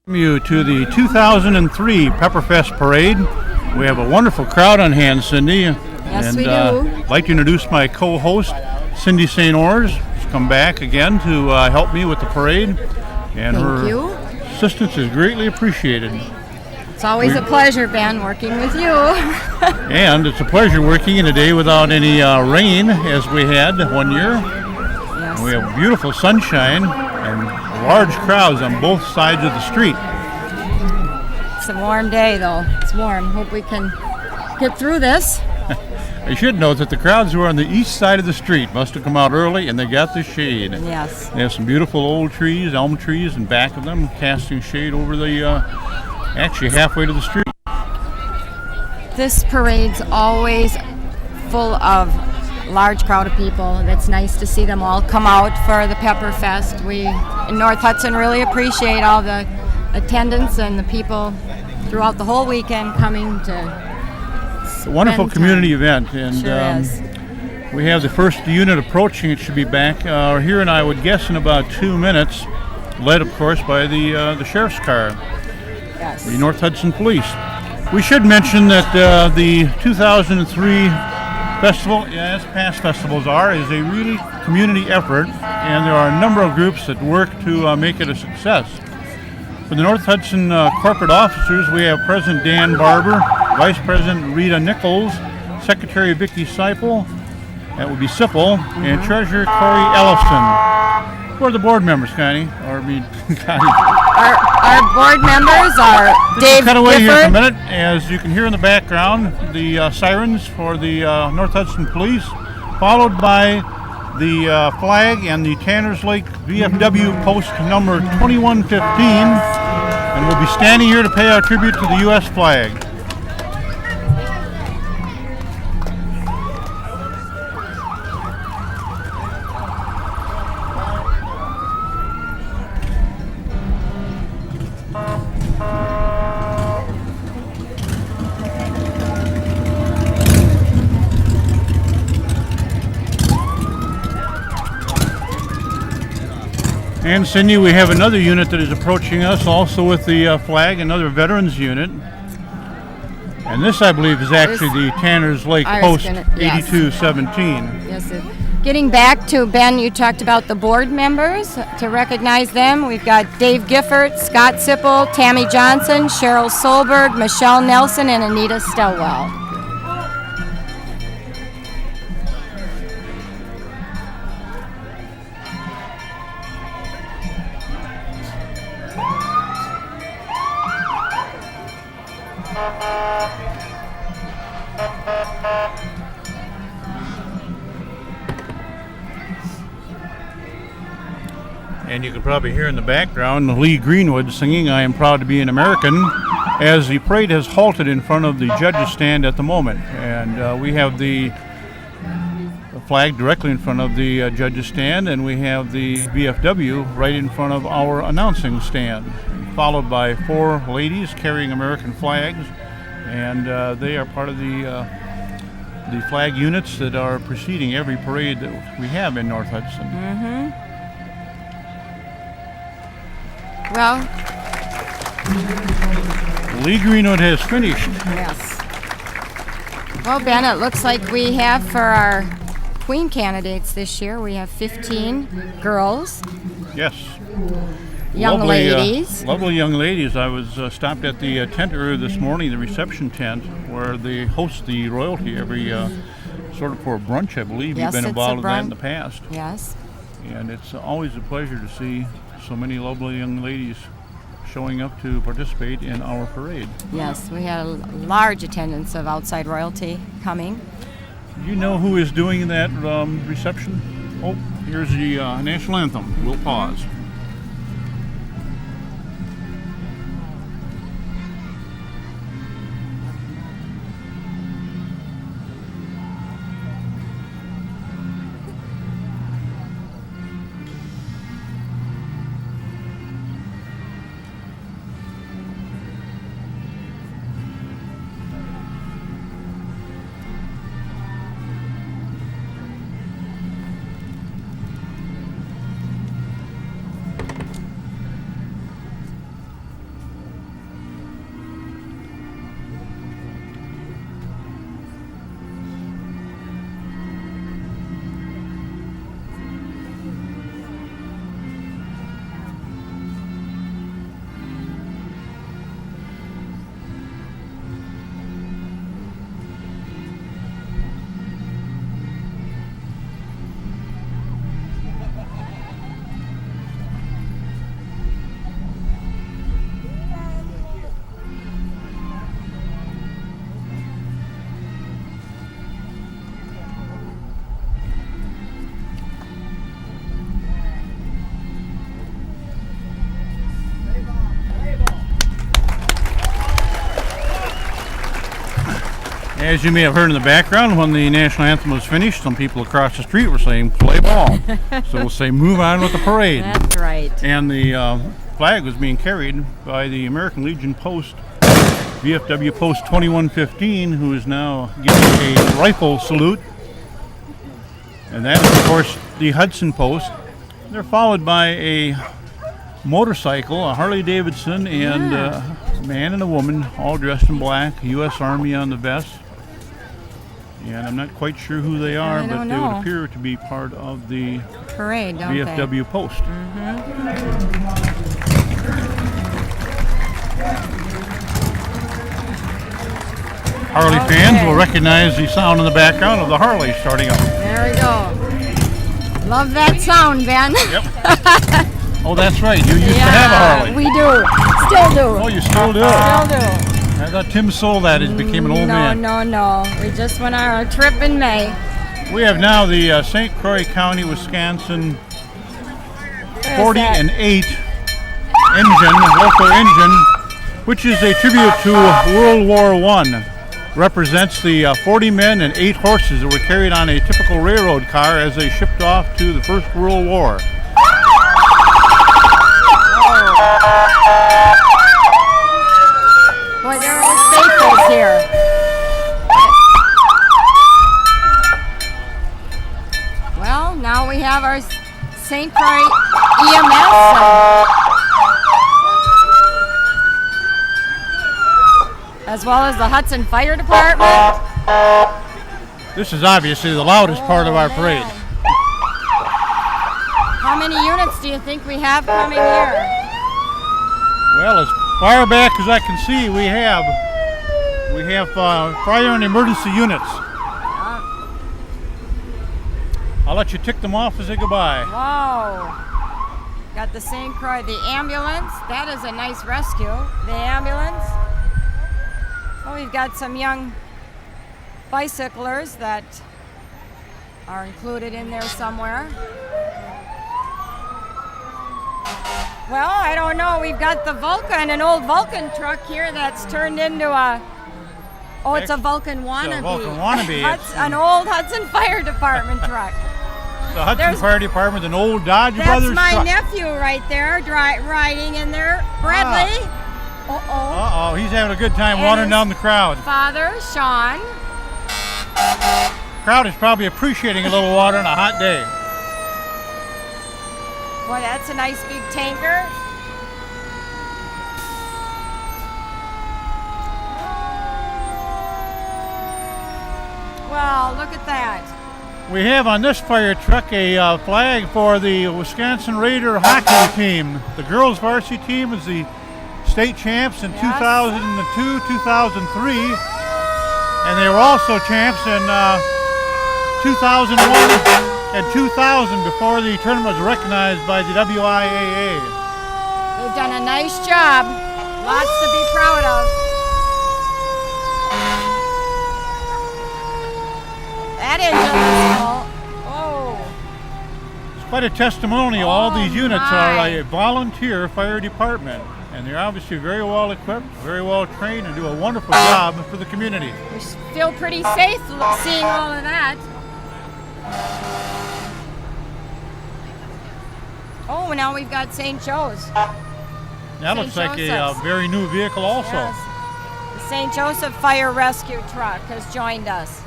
You to the 2003 Pepperfest Parade. We have a wonderful crowd on hand, Cindy. Yes, we do. I'd like to introduce my co-host, Cindy St. Ors. She's come back again to help me with the parade. And Thank you. assistance is greatly appreciated. It's always a pleasure, Ben, working with you. And it's a pleasure working in a day without any rain, as we had one year. Yes. We have beautiful sunshine and large crowds on both sides of the street. It's a warm day, though. It's warm. Hope we can get through this. I should note that the crowds who are on the east side of the street must have come out early, and they got the shade. Yes. They have some beautiful old trees, elm trees, in back of them, casting shade over the, actually halfway to the street. This parade's always full of large crowd of people. It's nice to see them all come out for the Pepperfest. We in North Hudson really appreciate all the attendance and the people throughout the whole weekend coming to It's a wonderful community event, and Sure is. we have the first unit approaching. It should be back here, and I would guess in about 2 minutes, led, of course, by the sheriff's car, Yes. the North Hudson Police. We should mention that the 2003 festival, as past festivals are, is a really community effort, and there are a number of groups that work to make it a success. For the North Hudson corporate officers, we have President Dan Barber, Vice President Rita Nichols, Secretary Vicki Sipple, that would be Sipple, and Treasurer Corey Ellison. Who are the board members, Connie? Or Connie? Our board members are Dave Cut away here for a Gifford. minute. As you can hear in the background, the sirens for the North Hudson Police, followed by the flag and the Tanners Lake VFW post number 2115. And we'll be standing here to pay our tribute to the U.S. flag. And Cindy, we have another unit that is approaching us, also with the flag, another veterans unit. And this, I believe, is actually the Tanners Lake I was Post gonna- yes. 8217. Yes. Getting back to Ben, you talked about the board members. To recognize them, we've got Dave Gifford, Scott Sipple, Tammy Johnson, Cheryl Solberg, Michelle Nelson, and Anita Stelwell. And you can probably hear in the background Lee Greenwood singing "I Am Proud to Be an American," as the parade has halted in front of the judges' stand at the moment. And we have the flag directly in front of the judges' stand, and we have the VFW right in front of our announcing stand, followed by 4 ladies carrying American flags, and they are part of the flag units that are preceding every parade that we have in North Hudson. Well, Lee Greenwood has finished. yes. Well, Ben, it looks like we have for our Queen candidates this year, we have 15 girls, Yes. young Lovely, ladies. Lovely young ladies. I was stopped at the tent earlier this morning, the reception tent, where they host the royalty every sort of for a brunch, I believe. Yes, You've been it's a involved in that in brunch. the past. Yes. And it's always a pleasure to see so many lovely young ladies showing up to participate in our parade. Yes, we had a large attendance of outside royalty coming. Do you know who is doing that reception? Oh, here's the national anthem. We'll pause. As you may have heard in the background, when the national anthem was finished, some people across the street were saying, "Play ball." So we'll say, "Move on with the parade." That's right. And the flag was being carried by the American Legion Post, VFW Post 2115, who is now giving a rifle salute. And that is, of course, the Hudson Post. They're followed by a motorcycle, a Harley Davidson, and a man and a woman, all dressed in black, U.S. Army on the vest. And I'm not quite sure who they are, I but don't they know. would appear to be part of the Parade, don't VFW Post. Harley fans will recognize the sound in the background of the Harley starting up. they? There we go. Love that sound, Ben. Yep. Oh, that's right. You used to have a Harley. we do. Still do. Oh, you still do? Still do. I thought Tim sold that. He became an old man. No. We just went on our trip in May. We have now the St. Croix County, Wisconsin There's 40 that. and 8 engine, local engine, which is a tribute to World War I. Represents the 40 men and 8 horses that were carried on a typical railroad car as they shipped off to the First World War. Boy, they're all staples here. Well, now we have our St. Croix EMS, as well as the Hudson Fire Department. This is obviously the loudest part of our parade. How many units do you think we have coming here? Well, as far back as I can see, we have fire and emergency units. I'll let you tick them off as they go by. Whoa. Got the St. Croix, the ambulance. That is a nice rescue. The ambulance. Oh, we've got some young bicyclers that are included in there somewhere. Well, I don't know. We've got the Vulcan, an old Vulcan truck here that's turned into a. Oh, it's a Vulcan wannabe. Vulcan wannabe. An old Hudson Fire Department truck. The Hudson There's- Fire Department, an old Dodge That's Brothers my truck. nephew right there, riding in there. Bradley. Uh-oh, he's having a good time And wandering his- down the crowd. Father, Sean. Crowd is probably appreciating a little water on a hot day. Boy, that's a nice big tanker. Well, look at that. We have on this fire truck a flag for the Wisconsin Raider hockey team. The girls varsity team is the state champs in 2002, 2003, and they were also champs in 2001 and 2000 before the tournament was recognized by the WIAA. They've done a nice job. Lots to be proud of. That engine is full. Oh. It's quite a testimonial. All these units are my. a volunteer fire department, and they're obviously very well equipped, very well trained, and do a wonderful job for the community. We feel pretty safe seeing all of that. Oh, now we've got St. Joe's. That St. looks like a Joseph's. very new vehicle also. Yes. The St. Joseph Fire Rescue Truck has joined us.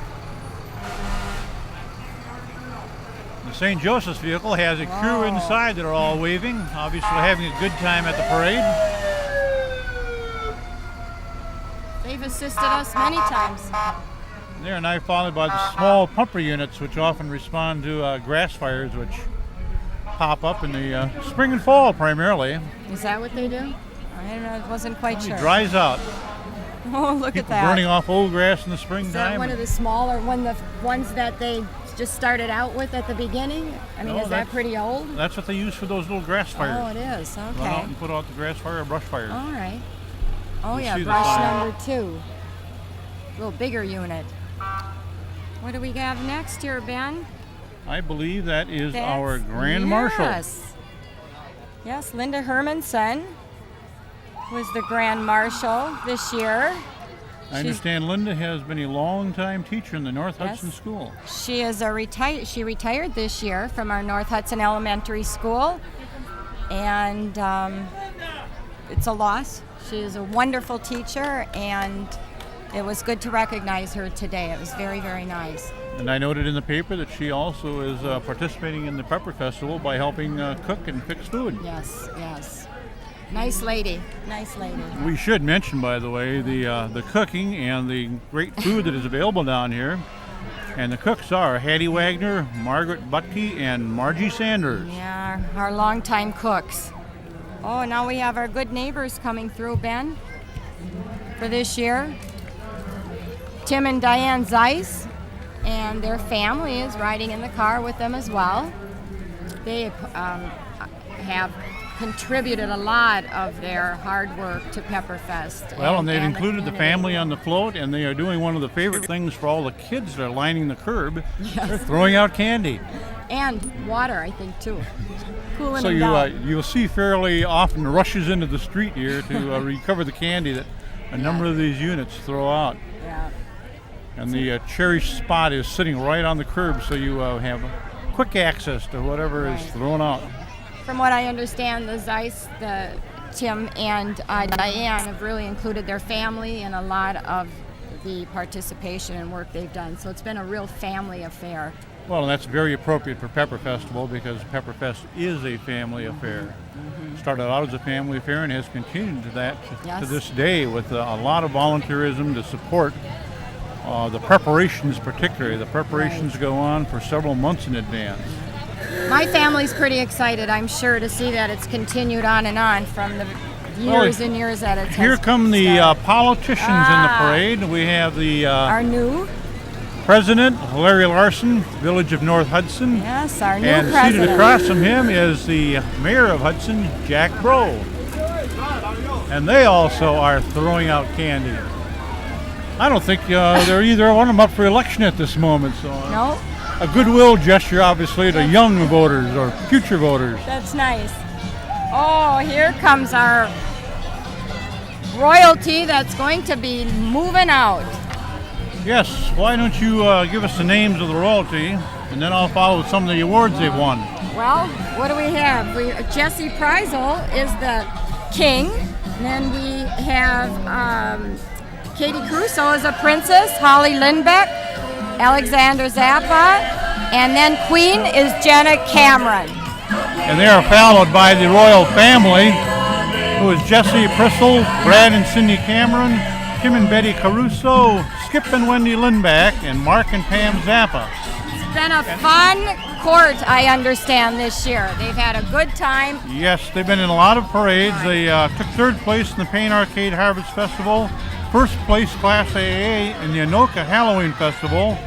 The St. Joseph's vehicle has a crew Wow. inside that are all waving, obviously having a good time at the parade. They've assisted us many times. They're now followed by the small pumper units, which often respond to grass fires, which pop up in the spring and fall primarily. Is that what they do? I don't know. I wasn't quite It sure. dries out. Oh, look People at that. burning off old grass in the Is that springtime. one of the smaller ones that they just started out with at the beginning? I mean, No, is that that's- pretty old? That's what they use for those little grass fires. Oh, it is. Run out Okay. and put out the grass fire or brush fires. All right. Oh, You'll yeah, see the brush sign. number 2. A little bigger unit. What do we have next here, Ben? I believe that is That's- our Grand Marshal. Yes, Linda Hermanson was the Grand Marshal this year. I understand Linda has been a long-time teacher in the North Yes. Hudson School. She is she retired this year from our North Hudson Elementary School, and it's a loss. She is a wonderful teacher, and it was good to recognize her today. It was very, very nice. And I noted in the paper that she also is participating in the Pepper Festival by helping cook and fix food. Yes, yes. Nice lady. Nice lady. We should mention, by the way, the cooking and the great food that is available down here. And the cooks are Hattie Wagner, Margaret Butke, and Margie Sanders. Yeah, our longtime cooks. Oh, now we have our good neighbors coming through, Ben, for this year. Tim and Diane Zeiss and their family is riding in the car with them as well. They have contributed a lot of their hard work to Pepperfest. Well, and they've the included the community. family on the float, and they are doing one of the favorite things for all the kids that are lining the curb. They're throwing out candy. And water, I think, too. Cooling So them down. you'll see fairly often rushes into the street here to recover the candy that a number of these units throw out. Yeah. And the cherished spot is sitting right on the curb, so you have quick access to whatever is Right. thrown out. From what I understand, the Zeiss, Tim and Diane have really included their family in a lot of the participation and work they've done. So it's been a real family affair. Well, and that's very appropriate for Pepper Festival because Pepperfest is a family affair. Started out as a family affair and has continued to that to Yes. this day with a lot of volunteerism to support the preparations. Particularly, the preparations go on for several months in advance. My family's pretty excited, I'm sure, to see that it's continued on from the Well, years and years that it's Here come the politicians in the parade. We have the our new, President, Larry Larson, Village of North Hudson. yes, our new And president. seated across from him is the Mayor of Hudson, Jack Bro. And they also are throwing out candy. I don't think they're either one of them up for election at this moment. So No, a goodwill gesture, obviously, to young voters or future voters. that's nice. Oh, here comes our royalty that's going to be moving out. Yes, why don't you give us the names of the royalty, and then I'll follow with some of the awards they've won. Well, what do we have? Jesse Preisel is the king. And then we have Katie Crusoe is a princess, Holly Lindbeck, Alexander Zappa, and then queen is Jenna Cameron. And they are followed by the royal family, who is Jesse Prissel, Brad and Cindy Cameron, Tim and Betty Caruso, Skip and Wendy Lindback, and Mark and Pam Zappa. It's been a fun court, I understand, this year. They've had a good time. Yes, they've been in a lot of parades. They took third place in the Payne Arcade Harvest Festival, first place Class AA in the Anoka Halloween Festival,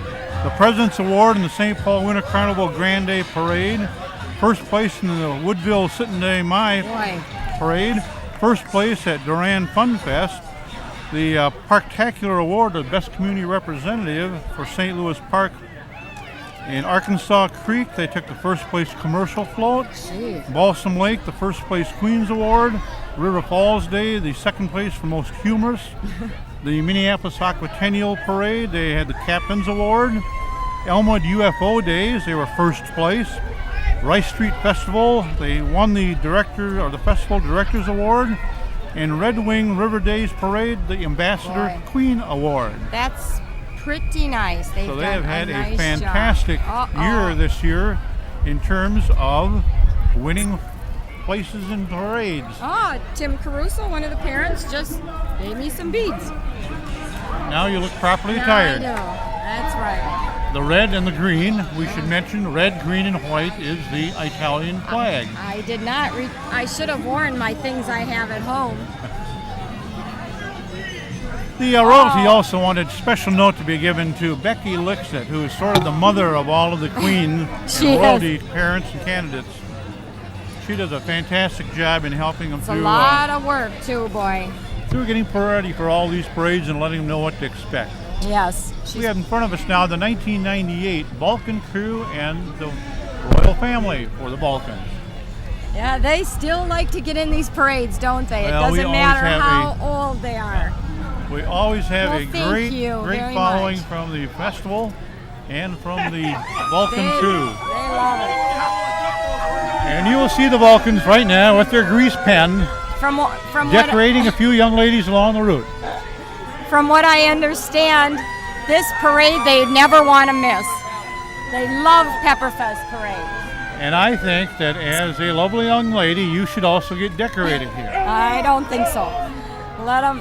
the President's Award in the St. Paul Winter Carnival Grand Day Parade, first place in the Woodville Sittin' Day Mai Boy, Parade, first place at Duran Fun Fest, the Parktacular Award of Best Community Representative for St. Louis Park. In Arkansas Creek, they took the first place commercial float. gee. Balsam Lake, the first place Queens Award. River Falls Day, the second place for most humorous. The Minneapolis Aquatennial Parade, they had the Captain's Award. Elmwood UFO Days, they were first place. Rice Street Festival, they won the Festival Director's Award. And Red Wing River Days Parade, the Ambassador Boy. Queen Award. That's pretty nice. They've So they done have had a nice fantastic job. year this year in terms of winning places in parades. Oh, Tim Caruso, one of the parents, just gave me some beads. Now you look properly I attired. know. That's right. The red and the green, we should mention red, green, and white is the Italian flag. I did not. I should have worn my things I have at home. The royalty also wanted special note to be given to Becky Lixet, who is sort of the mother of all of the queen She and is. royalty parents and candidates. She does a fantastic job in helping them It's a lot of work, too, boy. through getting ready for all these parades and letting them know what to expect. Yes. We have in front of us now the 1998 Balkan crew and the royal family for the Balkans. Yeah, they still like to get in these parades, don't they? Well, It we doesn't always matter have how old they are. We always have Well, a thank great you very following much. from the festival and from the Vulcan They too. love it. And you will see the Vulcans right now with their grease pen From decorating a few young ladies along the route. from what I understand, this parade they never want to miss. They love Pepperfest parade. And I think that as a lovely young lady, you should also get decorated here. I don't think so. Let them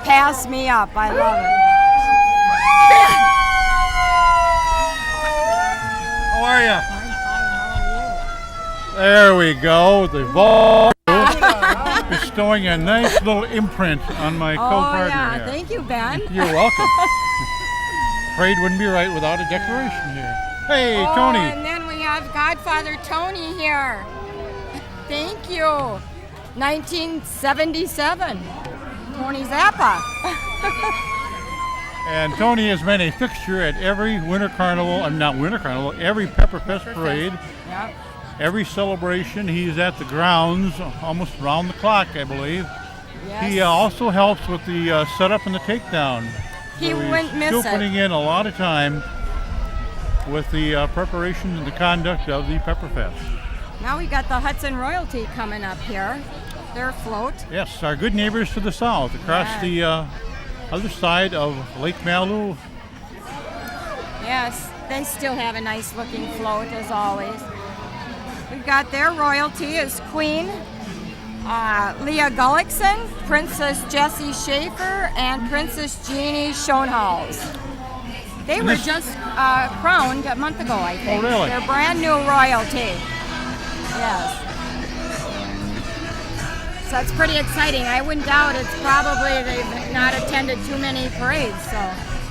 pass me up. I love it. How are you? There we go. The Vulcan bestowing a nice little imprint on my co-partner yeah. here. Thank you, Ben. You're welcome. Parade wouldn't be right without a decoration here. Hey, Tony. And then we have Godfather Tony here. Thank you. 1977. Tony Zappa. And Tony has been a fixture at every winter carnival, every Pepperfest parade, Yep. every celebration. He's at the grounds almost round the clock, I believe. Yes. He also helps with the setup and the takedown. He So wouldn't he's miss still it. putting in a lot of time with the preparation and the conduct of the Pepperfest. Now we got the Hudson Royalty coming up here. Their float. Yes, our good neighbors to the south, across the other side of Lake Malibu. Yes, they still have a nice looking float as always. We've got their royalty is Queen Leah Gullickson, Princess Jessie Schaefer, and Princess Jeannie Schoenhals. They were just crowned a month ago, I think. Oh, really? They're brand new royalty. Yes. So that's pretty exciting. I wouldn't doubt it's probably they've not attended too many parades. So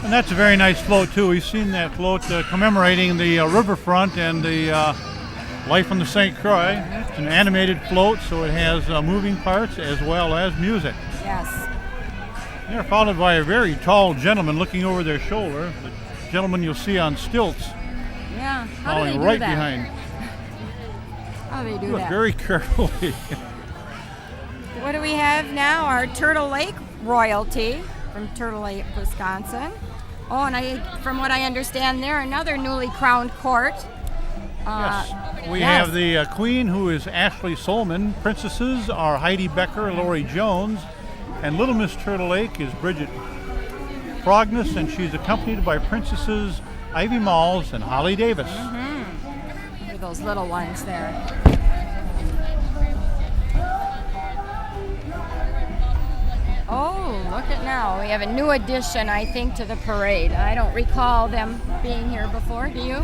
And that's a very nice float too. We've seen that float commemorating the riverfront and the life on the St. Croix. It's an animated float, so it has moving parts as well as music. yes. They're followed by a very tall gentleman looking over their shoulder. The gentleman you'll see on stilts Yeah. How do they following do right that? behind. How do they do Look that? very carefully. What do we have now? Our Turtle Lake royalty from Turtle Lake, Wisconsin. Oh, and from what I understand, they're another newly crowned court. Yes. We yes. have the Queen, who is Ashley Solman. Princesses are Heidi Becker, Lori Jones, and Little Miss Turtle Lake is Bridget Frognes, and she's accompanied by Princesses Ivy Malls and Holly Davis. Look at those little ones there. Oh, look at now. We have a new addition, I think, to the parade. I don't recall them being here before. Do you?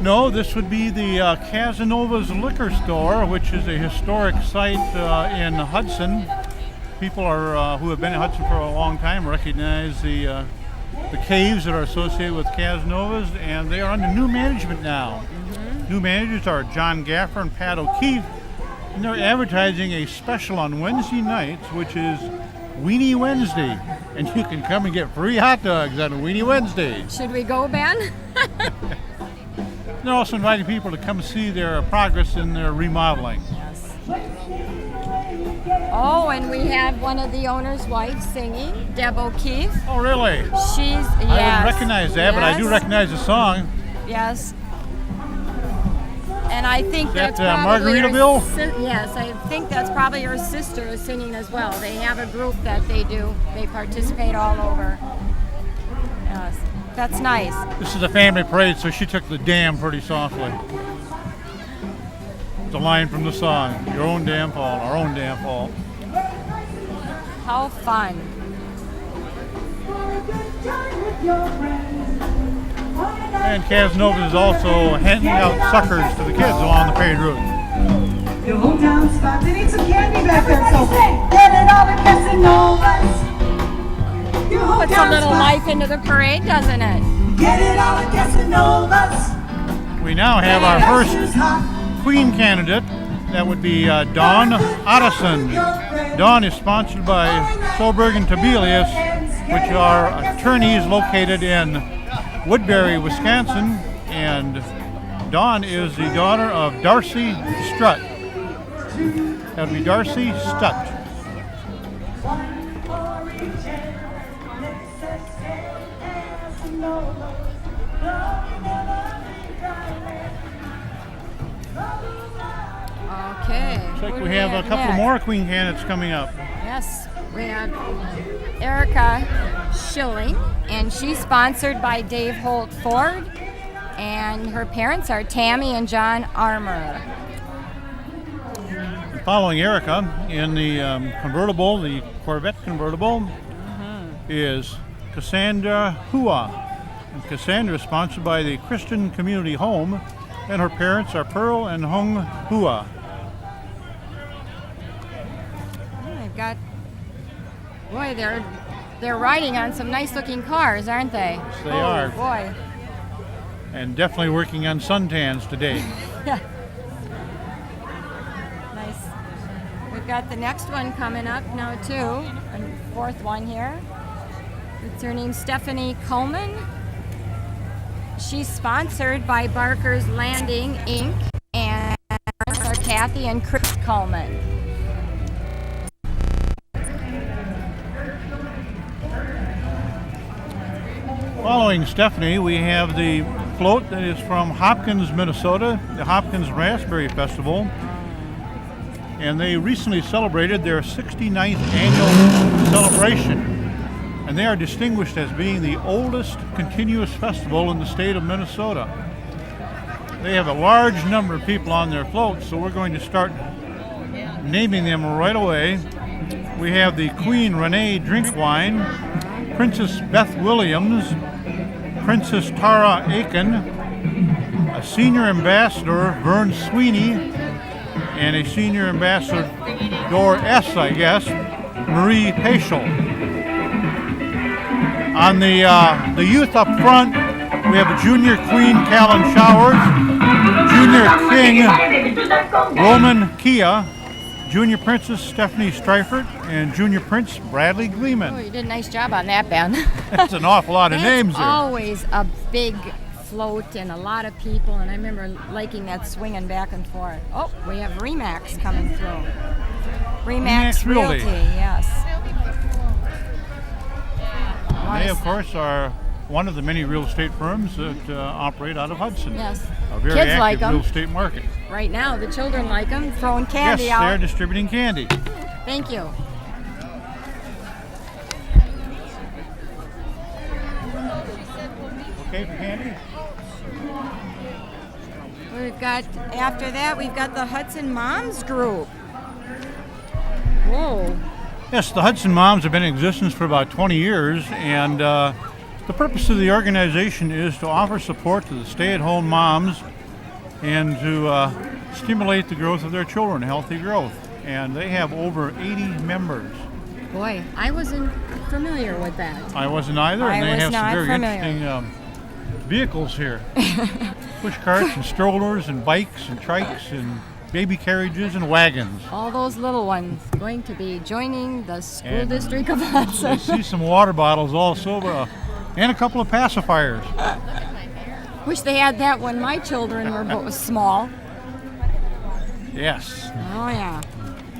No, this would be the Casanova's Liquor Store, which is a historic site in Hudson. People who have been in Hudson for a long time recognize the caves that are associated with Casanova's, and they are under new management now. New managers are John Gaffer and Pat O'Keefe, and they're advertising a special on Wednesday nights, which is Weenie Wednesday, and you can come and get free hot dogs on a Weenie Wednesday. Should we go, Ben? They're also inviting people to come see their progress in their remodeling. Yes. Oh, and we have one of the owner's wives singing, Deb O'Keefe. Oh, really? She's, yes. I didn't recognize that, but I do Yes. recognize the song. Yes. And I think Is that, that's probably Margaritaville? Yes, I think that's probably her sister is singing as well. They have a group that they do. They participate all over. Yes, that's nice. This is a family parade, so she took the damn pretty softly. It's a line from the song. Your own damn fault, our own damn fault. How fun. And Casanova is also handing out suckers to the kids along the parade route. Your hometown spot. They need some candy back there, so get it all the Casanovas. Your Puts a hometown little spot. life into the parade, doesn't it? Get it all the Casanovas. We now have our first Queen candidate. That would be Dawn Otteson. Dawn is sponsored by Solberg and Tobelius, which are attorneys located in Woodbury, Wisconsin, and Dawn is the daughter of Darcy Strutt. That would be Darcy Stutt. Okay. Looks like who do we have a couple next? more queen candidates coming up. Yes, we have Erica Schilling, and she's sponsored by Dave Holt Ford, and her parents are Tammy and John Armour. Following Erica in the convertible, the Corvette convertible, is Cassandra Hua. And Cassandra is sponsored by the Christian Community Home, and her parents are Pearl and Hung Hua. They've got, boy, they're riding on some nice-looking cars, aren't they? Yes, they oh, are. Boy. And definitely working on suntans today. Yeah. Nice. We've got the next one coming up now too, and fourth one here. It's her name Stephanie Coleman. She's sponsored by Barker's Landing Inc. and are Kathy and Chris Coleman. Following Stephanie, we have the float that is from Hopkins, Minnesota, the Hopkins Raspberry Festival. And they recently celebrated their 69th annual celebration. And they are distinguished as being the oldest continuous festival in the state of Minnesota. They have a large number of people on their floats, so we're going to start naming them right away. We have the Queen Renee Drinkwine, Princess Beth Williams, Princess Tara Aiken, a senior ambassador, Vern Sweeney, and a senior ambassador, S, I guess, Marie Paschal. On the youth up front, we have a junior queen, Callan Showers, junior king, Roman Kia, junior princess, Stephanie Streifert, and junior prince, Bradley Gleeman. Oh, you did a nice job on that, Ben. That's an awful lot of names there. Always a big float and a lot of people, and I remember liking that swinging back and forth. Oh, we have Remax coming through. Remax Realty, yes. And they, of course, are one of the many real estate firms that operate out of Hudson. Yes. A very Kids active like 'em. real estate market. Right now, the children like them, throwing candy Yes, out. they're distributing candy. Thank you. Okay for candy? We've got, after that, we've got the Hudson Moms Group. Whoa. Yes, the Hudson Moms have been in existence for about 20 years, and the purpose of the organization is to offer support to the stay-at-home moms and to stimulate the growth of their children, healthy growth. And they have over 80 members. Boy, I wasn't familiar with that. I wasn't either, and I they was have some not very familiar. interesting vehicles here. Push carts and strollers and bikes and trikes and baby carriages and wagons. All those little ones going to be joining the school And district of I Hudson. see some water bottles also, and a couple of pacifiers. Wish they had that when my children were small. Yes. Oh yeah.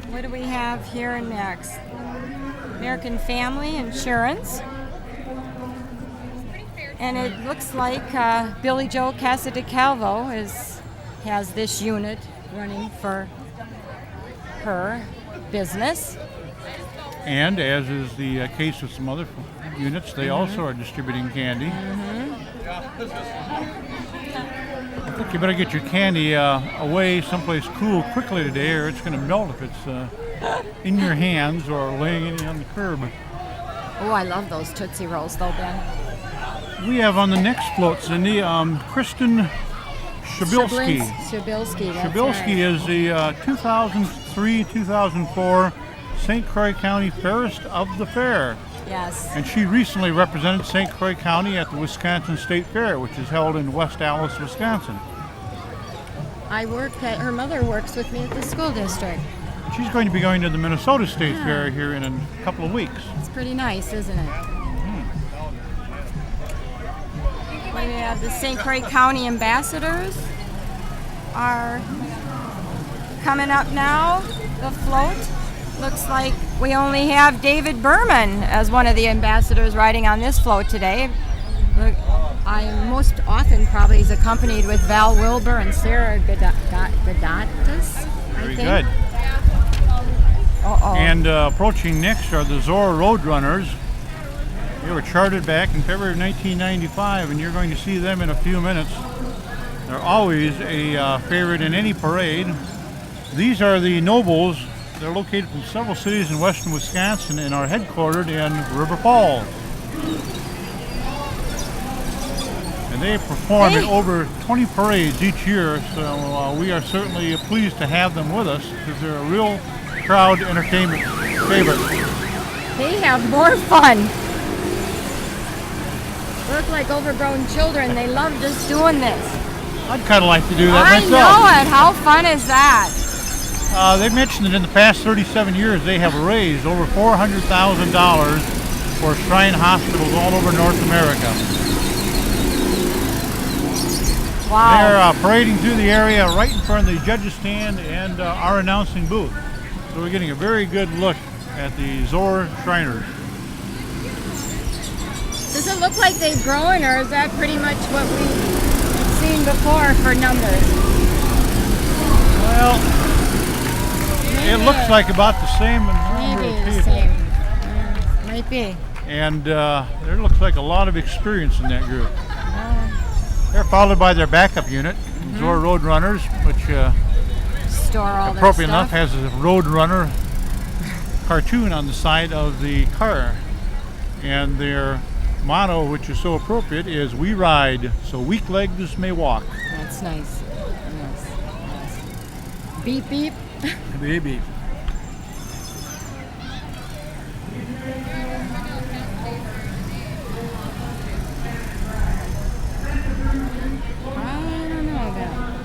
What do we have here next? American Family Insurance. And it looks like Billy Joe Casa de Calvo has this unit running for her business. And as is the case with some other units, they also are distributing candy. I think you better get your candy away someplace cool quickly today, or it's going to melt if it's in your hands or laying on the curb. Oh, I love those Tootsie Rolls though, Ben. We have on the next float, Cindy, Kristen Shabilsky. Shabilsky, that's Shabilsky right. is the 2003-2004 St. Croix County Fairest of the Fair. Yes. And she recently represented St. Croix County at the Wisconsin State Fair, which is held in West Allis, Wisconsin. Her mother works with me at the school district. She's going to be going to the Minnesota State Fair here in a couple of weeks. It's pretty nice, isn't it? We have the St. Croix County Ambassadors are coming up now. The float looks like we only have David Berman as one of the ambassadors riding on this float today. I most often probably is accompanied with Val Wilbur and Sarah Gadatis. Very good. Uh-oh. And approaching next are the Zora Roadrunners. They were chartered back in February of 1995, and you're going to see them in a few minutes. They're always a favorite in any parade. These are the Nobles. They're located from several cities in western Wisconsin and are headquartered in River Falls. And they perform in over 20 parades each year, so we are certainly pleased to have them with us because they're a real crowd entertainment favorite. They have more fun. Look like overgrown children. They love just doing this. I'd kind of like to do that I myself. know it. How fun is that? They mentioned that in the past 37 years they have raised over $400,000 for shrine hospitals all over North America. Wow. They're parading through the area right in front of the judges' stand and our announcing booth. So we're getting a very good look at the Zora Shriners. Does it look like they've grown, or is that pretty much what we've seen before for numbers? Well, it looks like about the same number Maybe of the people. same. Might be. And there looks like a lot of experience in that group. They're followed by their backup unit, Zora Roadrunners, which Store all their appropriate stuff. enough has a Roadrunner cartoon on the side of the car. And their motto, which is so appropriate, is "We ride so weak legs may walk." That's nice. Yes. Beep beep. Baby. I don't know that.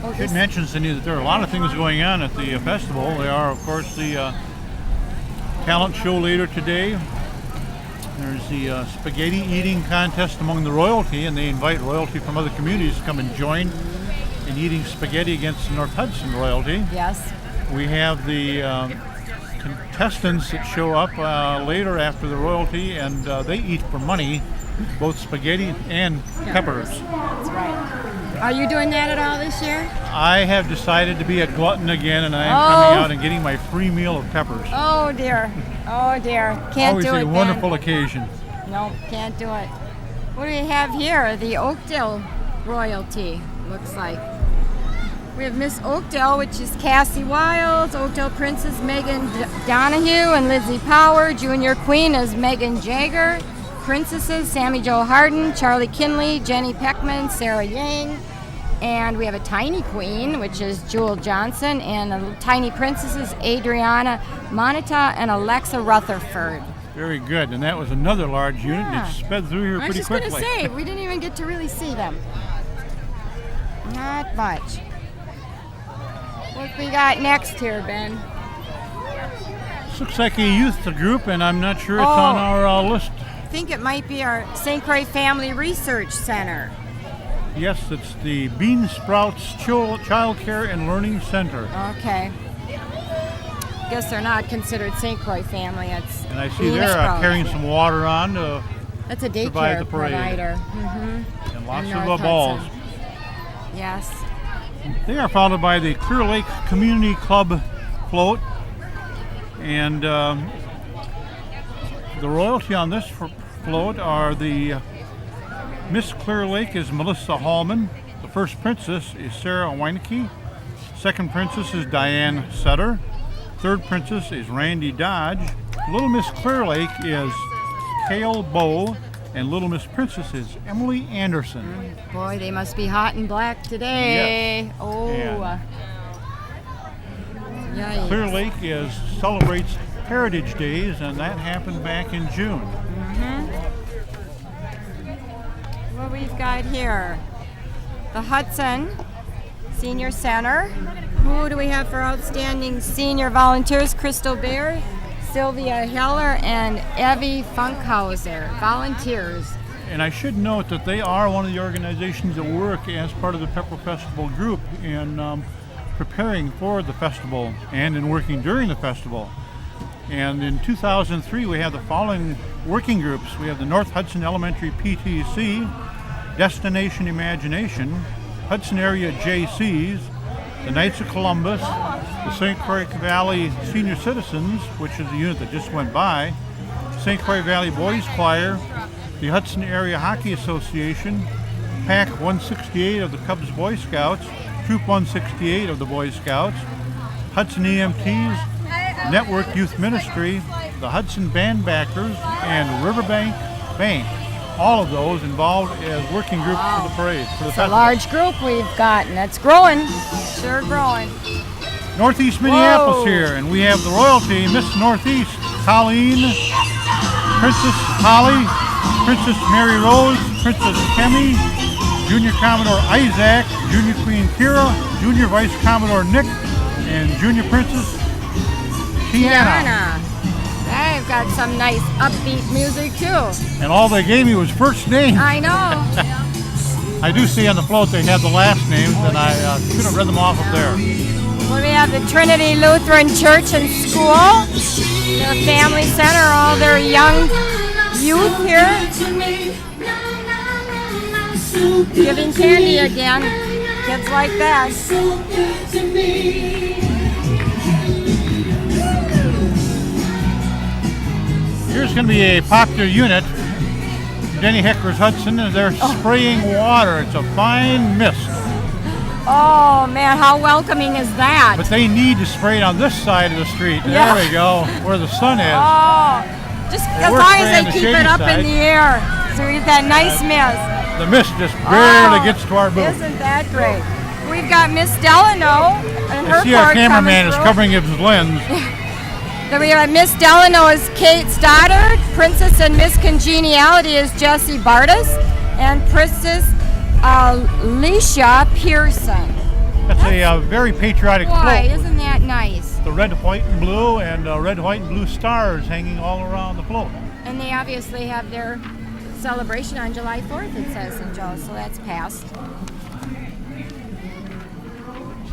Oh, Should mention, Cindy, that there are a lot of things going on at the festival. There are, of course, the talent show later today. There's the spaghetti eating contest among the royalty, and they invite royalty from other communities to come and join in eating spaghetti against the North Hudson royalty. Yes. We have the contestants that show up later after the royalty, and they eat for money, both spaghetti and peppers. That's right. Are you doing that at all this year? I have decided to be a glutton again, and I am Oh. coming out and getting my free meal of peppers. Oh dear. Oh dear. Can't Always do it a then. wonderful occasion. No, can't do it. What do we have here? The Oakdale royalty, looks like. We have Miss Oakdale, which is Cassie Wiles, Oakdale Princess Megan Donahue and Lizzie Power. Junior Queen is Megan Jagger. Princesses Sammy Jo Harden, Charlie Kinley, Jenny Peckman, Sarah Yang. And we have a tiny queen, which is Jewel Johnson, and the tiny princesses Adriana Moneta and Alexa Rutherford. Very good, and that was another large unit Yeah. that sped through here I was pretty just quickly. going to say, we didn't even get to really see them. Not much. What we got next here, Ben? This looks like a youth group, and I'm not sure it's Oh. on our list. I think it might be our St. Croix Family Research Center. Yes, it's the Bean Sprouts Child Care and Learning Center. Okay. Guess they're not considered St. Croix family. It's And I see Bean they're Sprouts. carrying some water on That's a survive daycare the parade. provider. Mm-hmm. and lots In of North balls. Hudson. Yes. They are followed by the Clear Lake Community Club float. And the royalty on this float are the Miss Clear Lake is Melissa Hallman. The first princess is Sarah Weineke. Second princess is Diane Sutter. Third princess is Randy Dodge. Little Miss Clear Lake is Cale Bow. And Little Miss Princess is Emily Anderson. Boy, they must be hot and black today. Yes. Oh. And Yikes. Clear Lake celebrates Heritage Days, and that happened back in June. What we've got here? The Hudson Senior Center. Who do we have for outstanding senior volunteers? Crystal Bear, Sylvia Heller, and Evie Funkhauser. Volunteers. And I should note that they are one of the organizations that work as part of the Pepper Festival group in preparing for the festival and in working during the festival. And in 2003, we have the following working groups. We have the North Hudson Elementary PTC, Destination Imagination, Hudson Area JCs, the Knights of Columbus, the St. Croix Valley Senior Citizens, which is the unit that just went by, St. Croix Valley Boys Choir, the Hudson Area Hockey Association, Pack 168 of the Cubs Boy Scouts, Troop 168 of the Boy Scouts, Hudson EMTs, Network Youth Ministry, the Hudson Bandbackers, and Riverbank Bank. All of those involved as working groups for the parade, for the It's a festival. large group we've got, and it's growing. Sure growing. Northeast Minneapolis Whoa. here, and we have the royalty, Miss Northeast, Colleen, Princess Holly, Princess Mary Rose, Princess Kemi, Junior Commodore Isaac, Junior Queen Kira, Junior Vice Commodore Nick, and Junior Princess Tiana. They've got some nice upbeat music too. And all they gave me was first name. I know. I do see on the float they have the last names, and I should have read them off up there. Well, we have the Trinity Lutheran Church and School, their family center, all their young youth here, giving candy again. Kids like that. Here's going to be a popular unit, Denny Heckler's Hudson, and they're spraying water. It's a fine mist. Oh man, how welcoming is that? But they need to spray it on this side of the street. Yeah. There we go, where the sun is. Oh, just as we're long as spraying they the keep shady it up side. in the air, so we get that nice mist. The mist just barely Oh, gets to our booth. Isn't that great? We've got Miss Delano and her I see our part cameraman is coming through. covering his lens. Then we have Miss Delano is Kate Stoddard, Princess and Miss Congeniality is Jessie Bartis, and Princess Alicia Pearson. That's a very patriotic Boy, float. isn't that nice? The red, white, and blue, and red, white, and blue stars hanging all around the float. And they obviously have their celebration on July 4th, it says in Joe, so that's passed.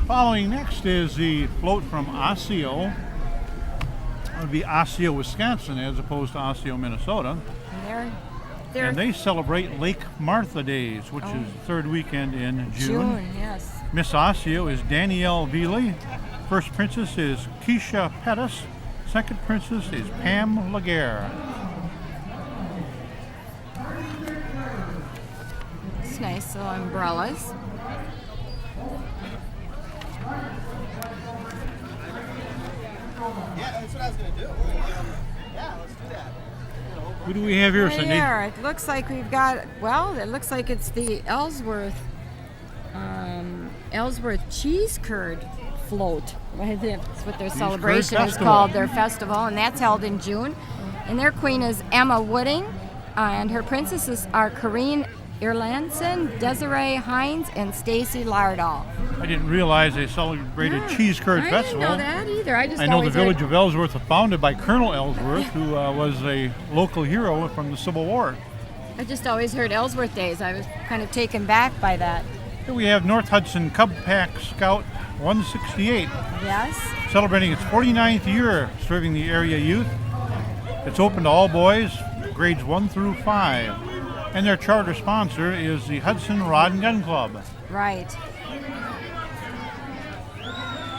Following next is the float from Osseo. It would be Osseo, Wisconsin, as opposed to Osseo, Minnesota. And they're And they celebrate Lake Martha Days, which is the third weekend in June, yes. Miss Osseo is Danielle Veely. First princess is Keisha Pettis. Second princess is Pam Laguerre. It's nice little umbrellas. Yeah, that's what I was gonna do. Yeah, let's do that. Who do we have here, Right Cindy? here, it looks like we've got, well, it looks like it's the Ellsworth cheese curd float. That's what their celebration is Festival. called, their festival, and that's held in June. And their queen is Emma Wooding, and her princesses are Corrine Erlandson, Desiree Hines, and Stacy Lardall. I didn't realize they celebrated Cheese Curd I Festival. didn't know that either. I just I know the always village heard- of Ellsworth was founded by Colonel Ellsworth, who was a local hero from the Civil War. I just always heard Ellsworth Days. I was kind of taken back by that. Here we have North Hudson Cub Pack Scout 168, Yes. celebrating its 49th year serving the area youth. It's open to all boys, grades 1 through 5. And their charter sponsor is the Hudson Rod and Gun Club. Right.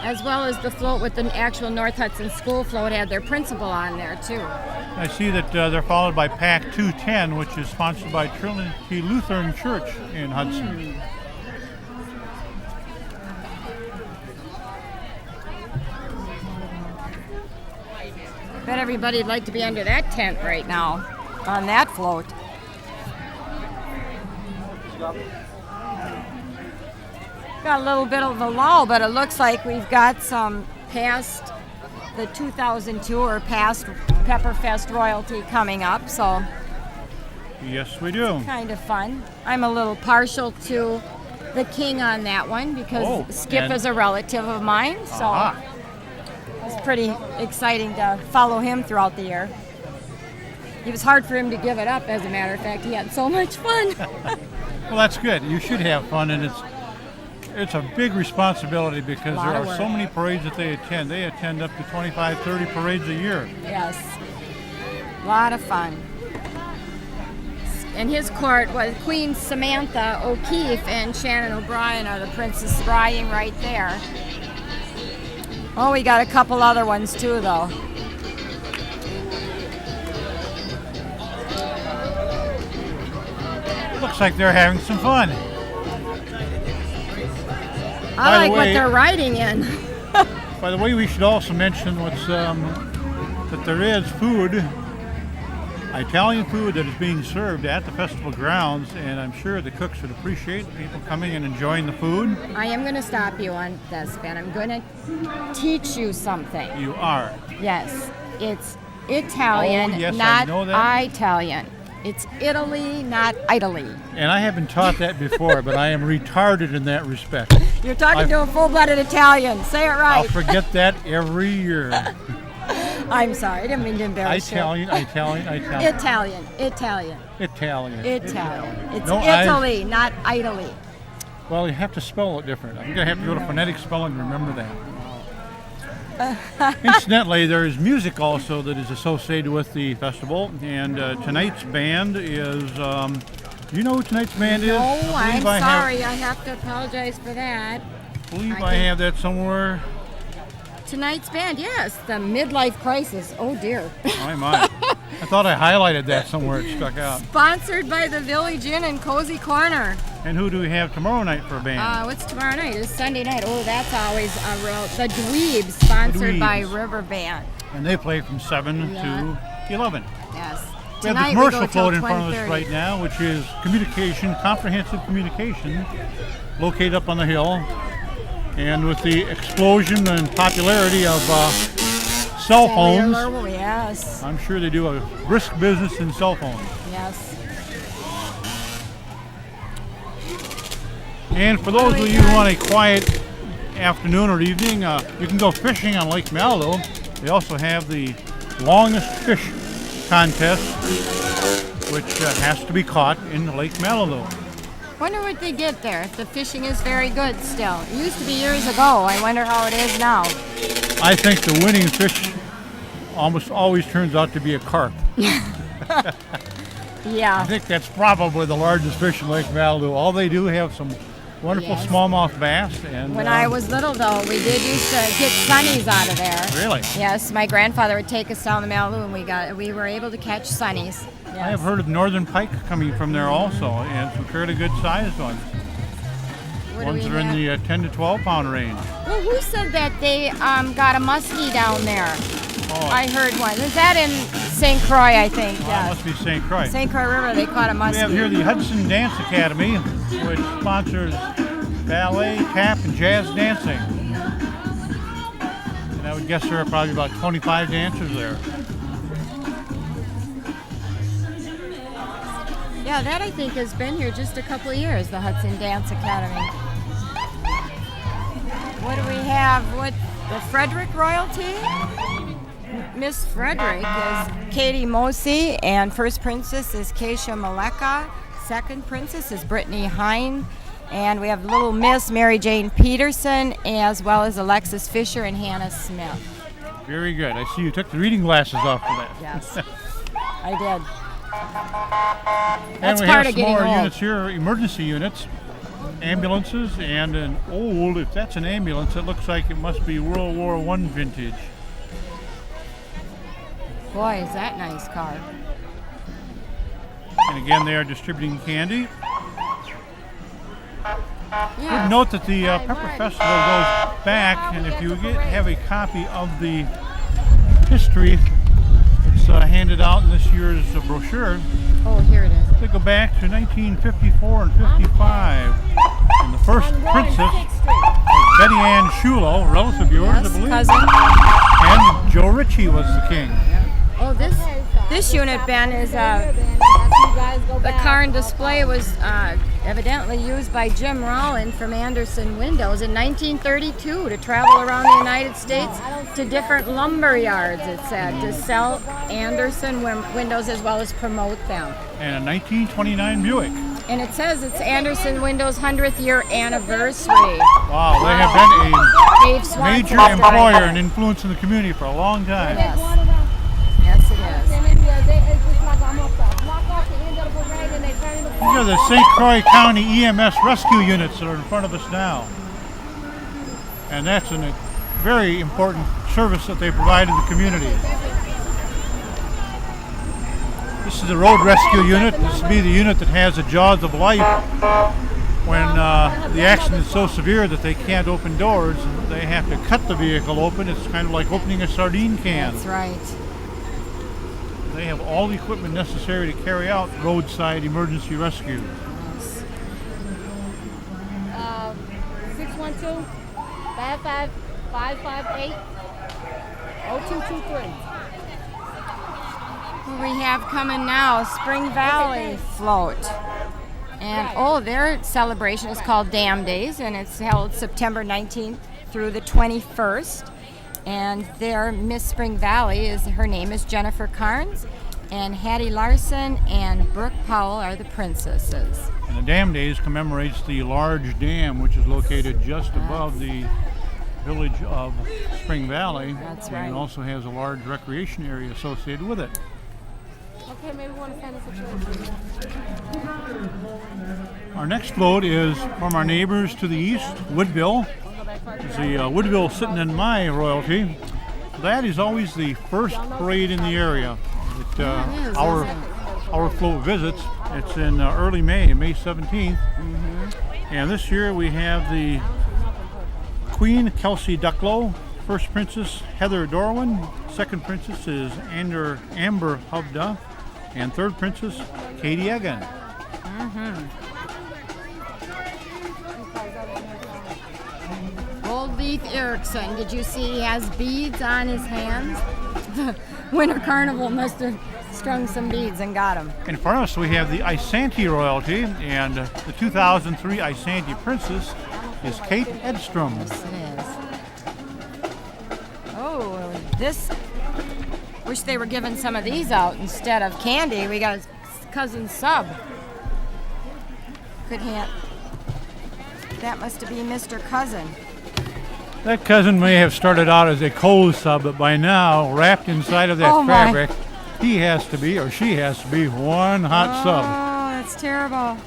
As well as the float with the actual North Hudson School float had their principal on there too. I see that they're followed by Pack 210, which is sponsored by Trinity Lutheran Church in Hudson. Bet everybody'd like to be under that tent right now on that float. Got a little bit of a lull, but it looks like we've got some past the 2002 or past Pepperfest royalty coming up, so Yes, we do. kind of fun. I'm a little partial to the king on that one because Oh, Skip and- is a relative of mine, so Ah, it's pretty exciting to follow him throughout the year. It was hard for him to give it up, as a matter of fact. He had so much fun. well, that's good. You should have fun, and it's a big responsibility because Lot there of are so work. many parades that they attend. They attend up to 25, 30 parades a year. Yes. A lot of fun. and his court was Queen Samantha O'Keefe and Shannon O'Brien are the Princess Bride right there. Oh, we got a couple other ones too, though. Looks like they're having some fun. I like the what way- they're riding in. By the way, we should also mention that there is food, Italian food that is being served at the festival grounds, and I'm sure the cooks would appreciate people coming and enjoying the food. I am going to stop you on this, Ben. I'm going to teach you something. You are. Yes, it's Italian, Oh, yes, I not know that. Italian. It's Italy, not Italy. And I have been taught that before, but I am retarded in that respect. You're talking I've- to a full-blooded Italian. Say it I'll right. forget that every year. I'm sorry. I didn't mean to embarrass Italian. you. Italian. Italian. It's No, Italy, not Italy. Well, you have to spell it different. I'm going to have to go to phonetic spelling to remember that. Incidentally, there is music also that is associated with the festival, and tonight's band is. Do you know who tonight's band is? No, I I'm believe I sorry. I have to apologize for that. believe I I think- have that somewhere. Tonight's band, yes, the Midlife Crisis. Oh dear. My. I thought I highlighted that somewhere. It stuck out. Sponsored by the Village Inn and Cozy Corner. And who do we have tomorrow night for a band? What's tomorrow night? It's Sunday night. Oh, that's always a real. The Dweebs, sponsored by Dweebs. River Band. And they play from 7 Yeah. to 11. Yes. We have the Tonight commercial go till float in front of us 20:30. right now, which is communication, comprehensive communication, located up on the hill. And with the explosion and popularity of cell phones, Cellular, yes, I'm sure they do a brisk business in cell phones. yes. And for those of you who want a quiet afternoon or evening, you can go fishing on Lake Malibu. They also have the longest fish contest, which has to be caught in Lake Malibu. Wonder what they get there. If the fishing is very good still. It used to be years ago. I wonder how it is now. I think the winning fish almost always turns out to be a carp. I Yeah. think that's probably the largest fish in Lake Malibu. All they do have some wonderful Yes. smallmouth bass. And When I was little, though, we did used to get sunnies out of there. Really? Yes, my grandfather would take us down the Malibu, and we were able to catch sunnies. Yes. I have heard of northern pike coming from there also, and some fairly good sized ones. What do Ones we that are in have? the 10 to 12 pound range. Well, who said that they got a muskie down there? Oh, I heard one. Is that in St. Croix, I think? that Yes. must be St. Croix. St. Croix River, they caught a muskie. We have here the Hudson Dance Academy, which sponsors ballet, tap, and jazz dancing. And I would guess there are probably about 25 dancers there. Yeah, that I think has been here just a couple of years, the Hudson Dance Academy. What do we have? What, the Frederick royalty? Miss Frederick is Katie Mosey, and first princess is Keisha Maleka. Second princess is Brittany Hine. And we have little Miss Mary Jane Peterson, as well as Alexis Fisher and Hannah Smith. Very good. I see you took the reading glasses off for that. Yes, I did. And That's we part have of some getting more old. units here, emergency units, ambulances, and an old, if that's an ambulance, it looks like it must be World War I vintage. Boy, is that nice car. And again, they are distributing candy. Yeah. Note that the Pepper Festival goes back, and if you have a copy of the history, it's handed out in this year's brochure. Oh, here it is. They go back to 1954 and 55. And the first princess was Betty Ann Shulo, relative of yours, Yes, I believe. cousin. And Joe Ritchie was the king. Oh, this unit, Ben, is the car and display was evidently used by Jim Rollin from Anderson Windows in 1932 to travel around the United States to different lumber yards, it said, to sell Anderson windows as well as promote them. And a 1929 Buick. And it says it's Anderson Windows' 100th year anniversary. Wow, they have been a Dave Swanson. major employer and influence in the community for a long time. Yes. Yes, it is. These are the St. Croix County EMS rescue units that are in front of us now. And that's a very important service that they provide in the community. This is the road rescue unit. This will be the unit that has the jaws of life when the accident is so severe that they can't open doors and they have to cut the vehicle open. It's kind of like opening a sardine can. That's right. They have all the equipment necessary to carry out roadside emergency rescue. 612-558-0223. What we have coming now, Spring Valley Float. And their celebration is called Dam Days, and it's held September 19th through the 21st. And their Miss Spring Valley her name is Jennifer Carnes, and Hattie Larson and Brooke Powell are the princesses. And the Dam Days commemorates the large dam which is located just above the village of Spring Valley. That's And right. it also has a large recreation area associated with it. Okay, maybe we want to send us a Our next float is from our neighbors to the east, Woodville. It's the Woodville Sitting in My Royalty. That is always the first parade in the area. It is, our isn't it? our float visits. It's in early May, May 17th. And this year we have the Queen Kelsey Ducklow, first princess Heather Dorwin, second princess is Amber Hubda, and third princess Katie Egan. Old Leith Erickson, did you see he has beads on his hands? The Winter Carnival must have strung some beads and got them. In front of us we have the Isanti royalty, and the 2003 Isanti princess is Kate Edstrom. Yes, it is. Oh, this. Wish they were giving some of these out instead of candy. We got his cousin Sub. Good hand. That must be Mr. Cousin. That cousin may have started out as a cold sub, but by now, wrapped inside of that Oh, my. fabric, he has to be, or she has to be, one hot sub. Oh, that's terrible.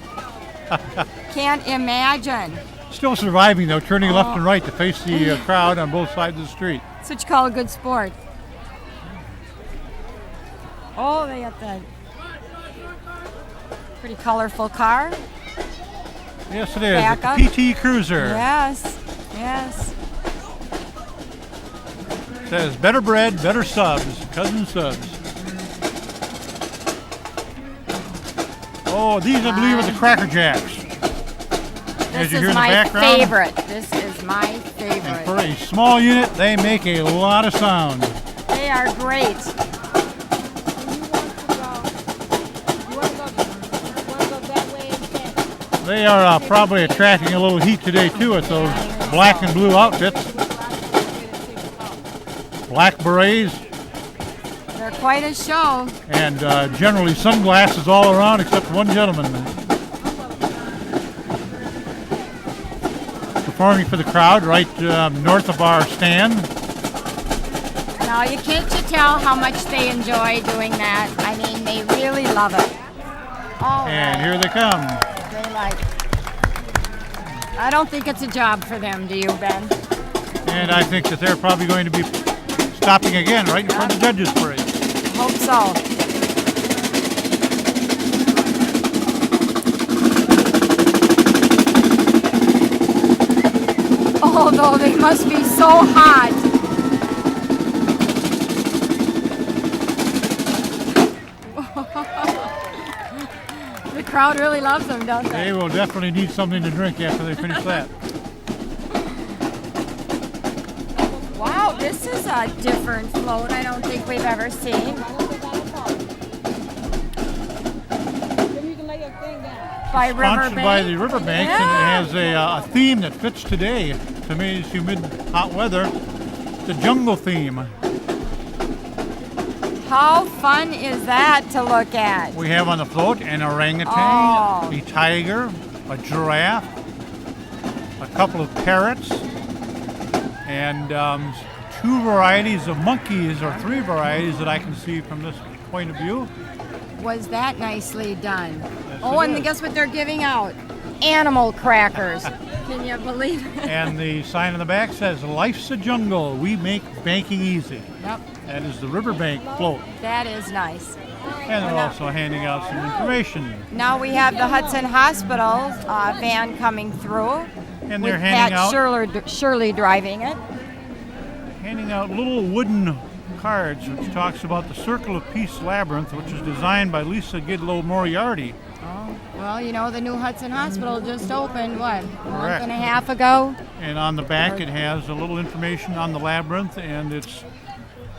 Can't imagine. Still surviving though, turning left and right to face the crowd on both sides of the street. That's what you call a good sport. Oh, they got the pretty colorful car. Yes, it is. Back up. It's a PT Cruiser. Yes, yes. It says better bread, better subs, cousin subs. Oh, these I believe are the Cracker Jacks. As This you hear is in the my background. favorite. This is my And favorite. for a small unit, they make a lot of sound. They are great. They are probably attracting a little heat today too with those black and blue outfits. Black berets They're quite a show. and generally sunglasses all around except one gentleman. Performing for the crowd right north of our stand. Now, you tell how much they enjoy doing that. I mean, they really love it. Oh, And here they come. they like. I don't think it's a job for them, do you, Ben? And I think that they're probably going to be stopping again right in front of the judges' parade. Hope so. Although they must be so hot. The crowd really loves them, don't They they? will definitely need something to drink after they finish that. Wow, this is a different float I don't think we've ever seen. By Sponsored by the Riverbank. Riverbanks, Yeah. and it has a theme that fits today. Today's humid, hot weather. The jungle theme. How fun is that to look at? We have on the float an orangutan, Oh. a tiger, a giraffe, a couple of parrots, and two varieties of monkeys, or three varieties that I can see from this point of view. Was that nicely done? Oh, it and is. guess what they're giving out? Animal crackers. Can you believe it? And the sign on the back says, "Life's a jungle. We make banking easy." Yep, That is the Riverbank float. that is nice. And they're also handing out some information. Now we have the Hudson Hospital van coming through. And with they're handing Pat out Shirley driving it. little wooden cards which talks about the Circle of Peace Labyrinth, which is designed by Lisa Gidlow Moriarty. Oh, well, you know, the new Hudson Hospital just opened, what, a month Correct. and a half ago? And on the back it has a little information on the labyrinth and its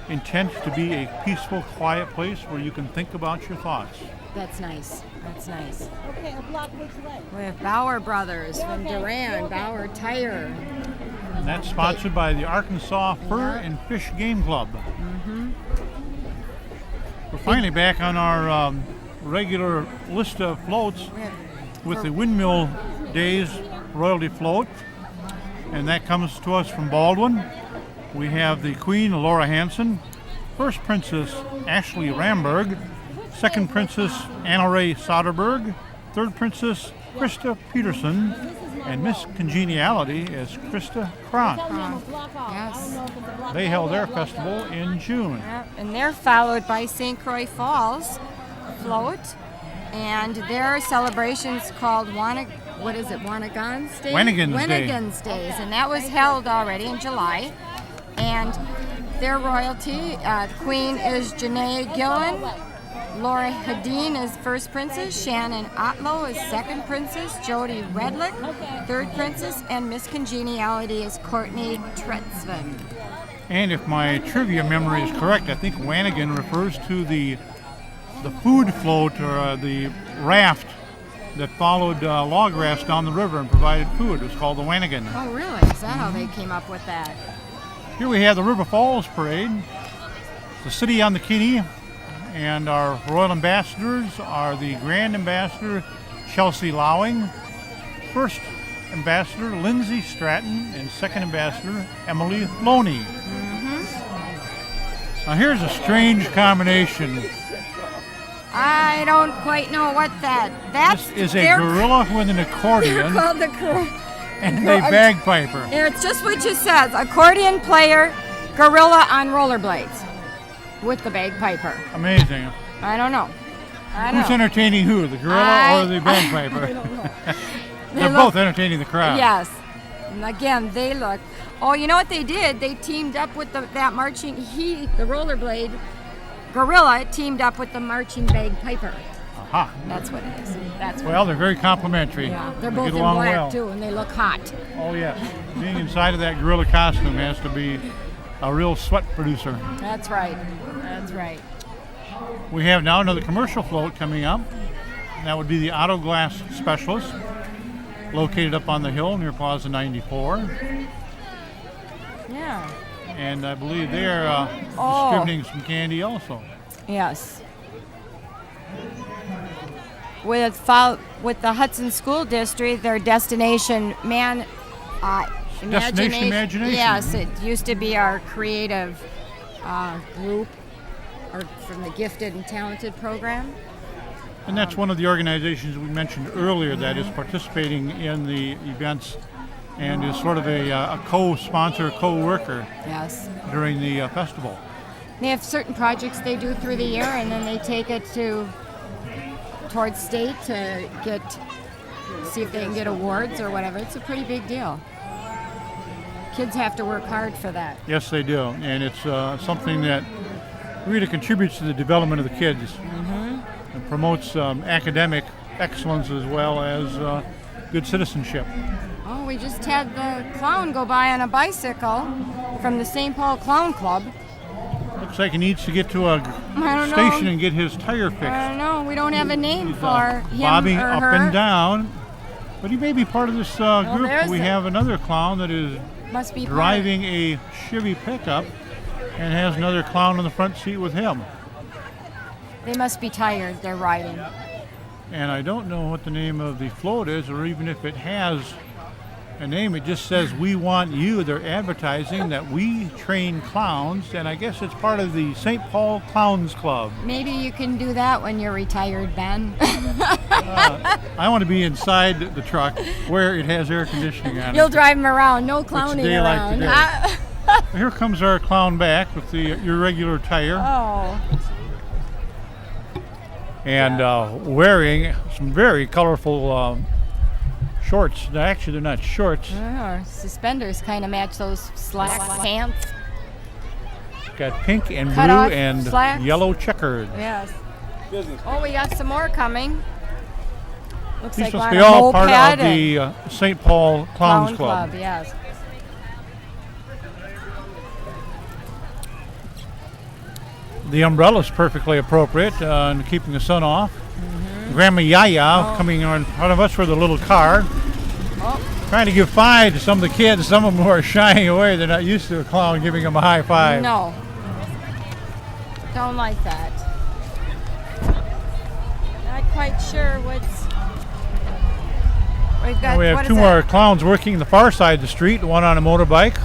intent to be a peaceful, quiet place where you can think about your thoughts. That's nice. That's nice. Okay, a block which way? We have Bauer Brothers from Duran, Bauer Tire. And that's sponsored by the Arkansas Fur and Fish Game Club. We're finally back on our regular list of floats with the Windmill Days Royalty Float. And that comes to us from Baldwin. We have the Queen, Laura Hansen, First Princess, Ashley Ramberg, Second Princess, Anna Ray Soderberg, Third Princess, Krista Peterson, and Miss Congeniality is Krista Cronk. Yes. They held their festival in June. Yeah, and they're followed by St. Croix Falls Float. And their celebration's called Wanagon's Day? Wanigan's Day. Wanigan's Days. And that was held already in July. And their royalty, Queen is Janae Gillen. Laura Hadeen is First Princess, Shannon Otlow is Second Princess, Jody Redlick, Third Princess, and Miss Congeniality is Courtney Tretzven. And if my trivia memory is correct, I think Wanigan refers to the food float or the raft that followed log rafts down the river and provided food. It was called the Wanigan. Oh, really? Is that how they came up with that? Here we have the River Falls Parade, the city on the Kinney, and our royal ambassadors are the Grand Ambassador Chelsea Lowing, First Ambassador Lindsay Stratton, and Second Ambassador Emily Loney. Now here's a strange combination. I don't quite know what that's. This is a they're- gorilla with an They're accordion called the and a bagpiper. It's just what you says. Accordion player, gorilla on rollerblades, with the bagpiper. Amazing. I don't know. I don't Who's know. entertaining who, the gorilla I- or the bagpiper? They They're look- both entertaining the crowd. Yes. And again, they look. Oh, you know what they did? They teamed up with that marching. The rollerblade gorilla teamed up with the marching bagpiper. Aha. That's what it is. That's what. Well, they're very complimentary. Yeah, they're They both get in along black well. too, and they look hot. Oh yes, being inside of that gorilla costume has to be a real sweat producer. That's right. That's right. We have now another commercial float coming up. That would be the Auto Glass Specialist, located up on the hill near Plaza 94. Yeah. And I believe they're Oh. distributing some candy also. Yes. With the Hudson School District, their Destination Destination Imagination. Yes, it used to be our creative group, or from the Gifted and Talented program. And that's one of the organizations we mentioned earlier that is participating in the events and is sort of a co-sponsor, co-worker Yes. during the festival. They have certain projects they do through the year, and then they take it towards state to see if they can get awards or whatever. It's a pretty big deal. Kids have to work hard for that. Yes, they do, and it's something that really contributes to the development of the kids and promotes academic excellence as well as good citizenship. Oh, we just had the clown go by on a bicycle from the St. Paul Clown Club. Looks like he needs to get to a I don't station know. and get his tire fixed. I don't know. We don't have a name He's for him bobbing or up her. and down, but he may be part of this group. there's We the- have another clown that is Must be part- driving a Chevy pickup and has another clown in the front seat with him. They must be tired. They're riding. And I don't know what the name of the float is, or even if it has a name. It just says "We Want You." They're advertising that we train clowns, and I guess it's part of the St. Paul Clowns Club. Maybe you can do that when you're retired, Ben. I want to be inside the truck where it has air conditioning on You'll it. drive him around, no clowning day like around. today. Here comes our clown back with the irregular tire Oh, and wearing some very colorful shorts. Actually, they're not shorts. suspenders kind of match those slack pants. Got pink and Cut blue off and slacks. yellow checkered. Yes. Oh, we got some more coming. Looks These like must we're be on a all part moped of the St. Paul Clowns Clown Club. Yes. The umbrella's perfectly appropriate in keeping the sun off. Mm-hmm. Grandma Yaya coming in front of us with a little car. Oh, Trying to give five to some of the kids. Some of them are shying away. They're not used to a clown giving them a high five. no. Don't like that. Not quite sure what's. We've got. We have what two is more that? clowns working the far side of the street. One on a motorbike.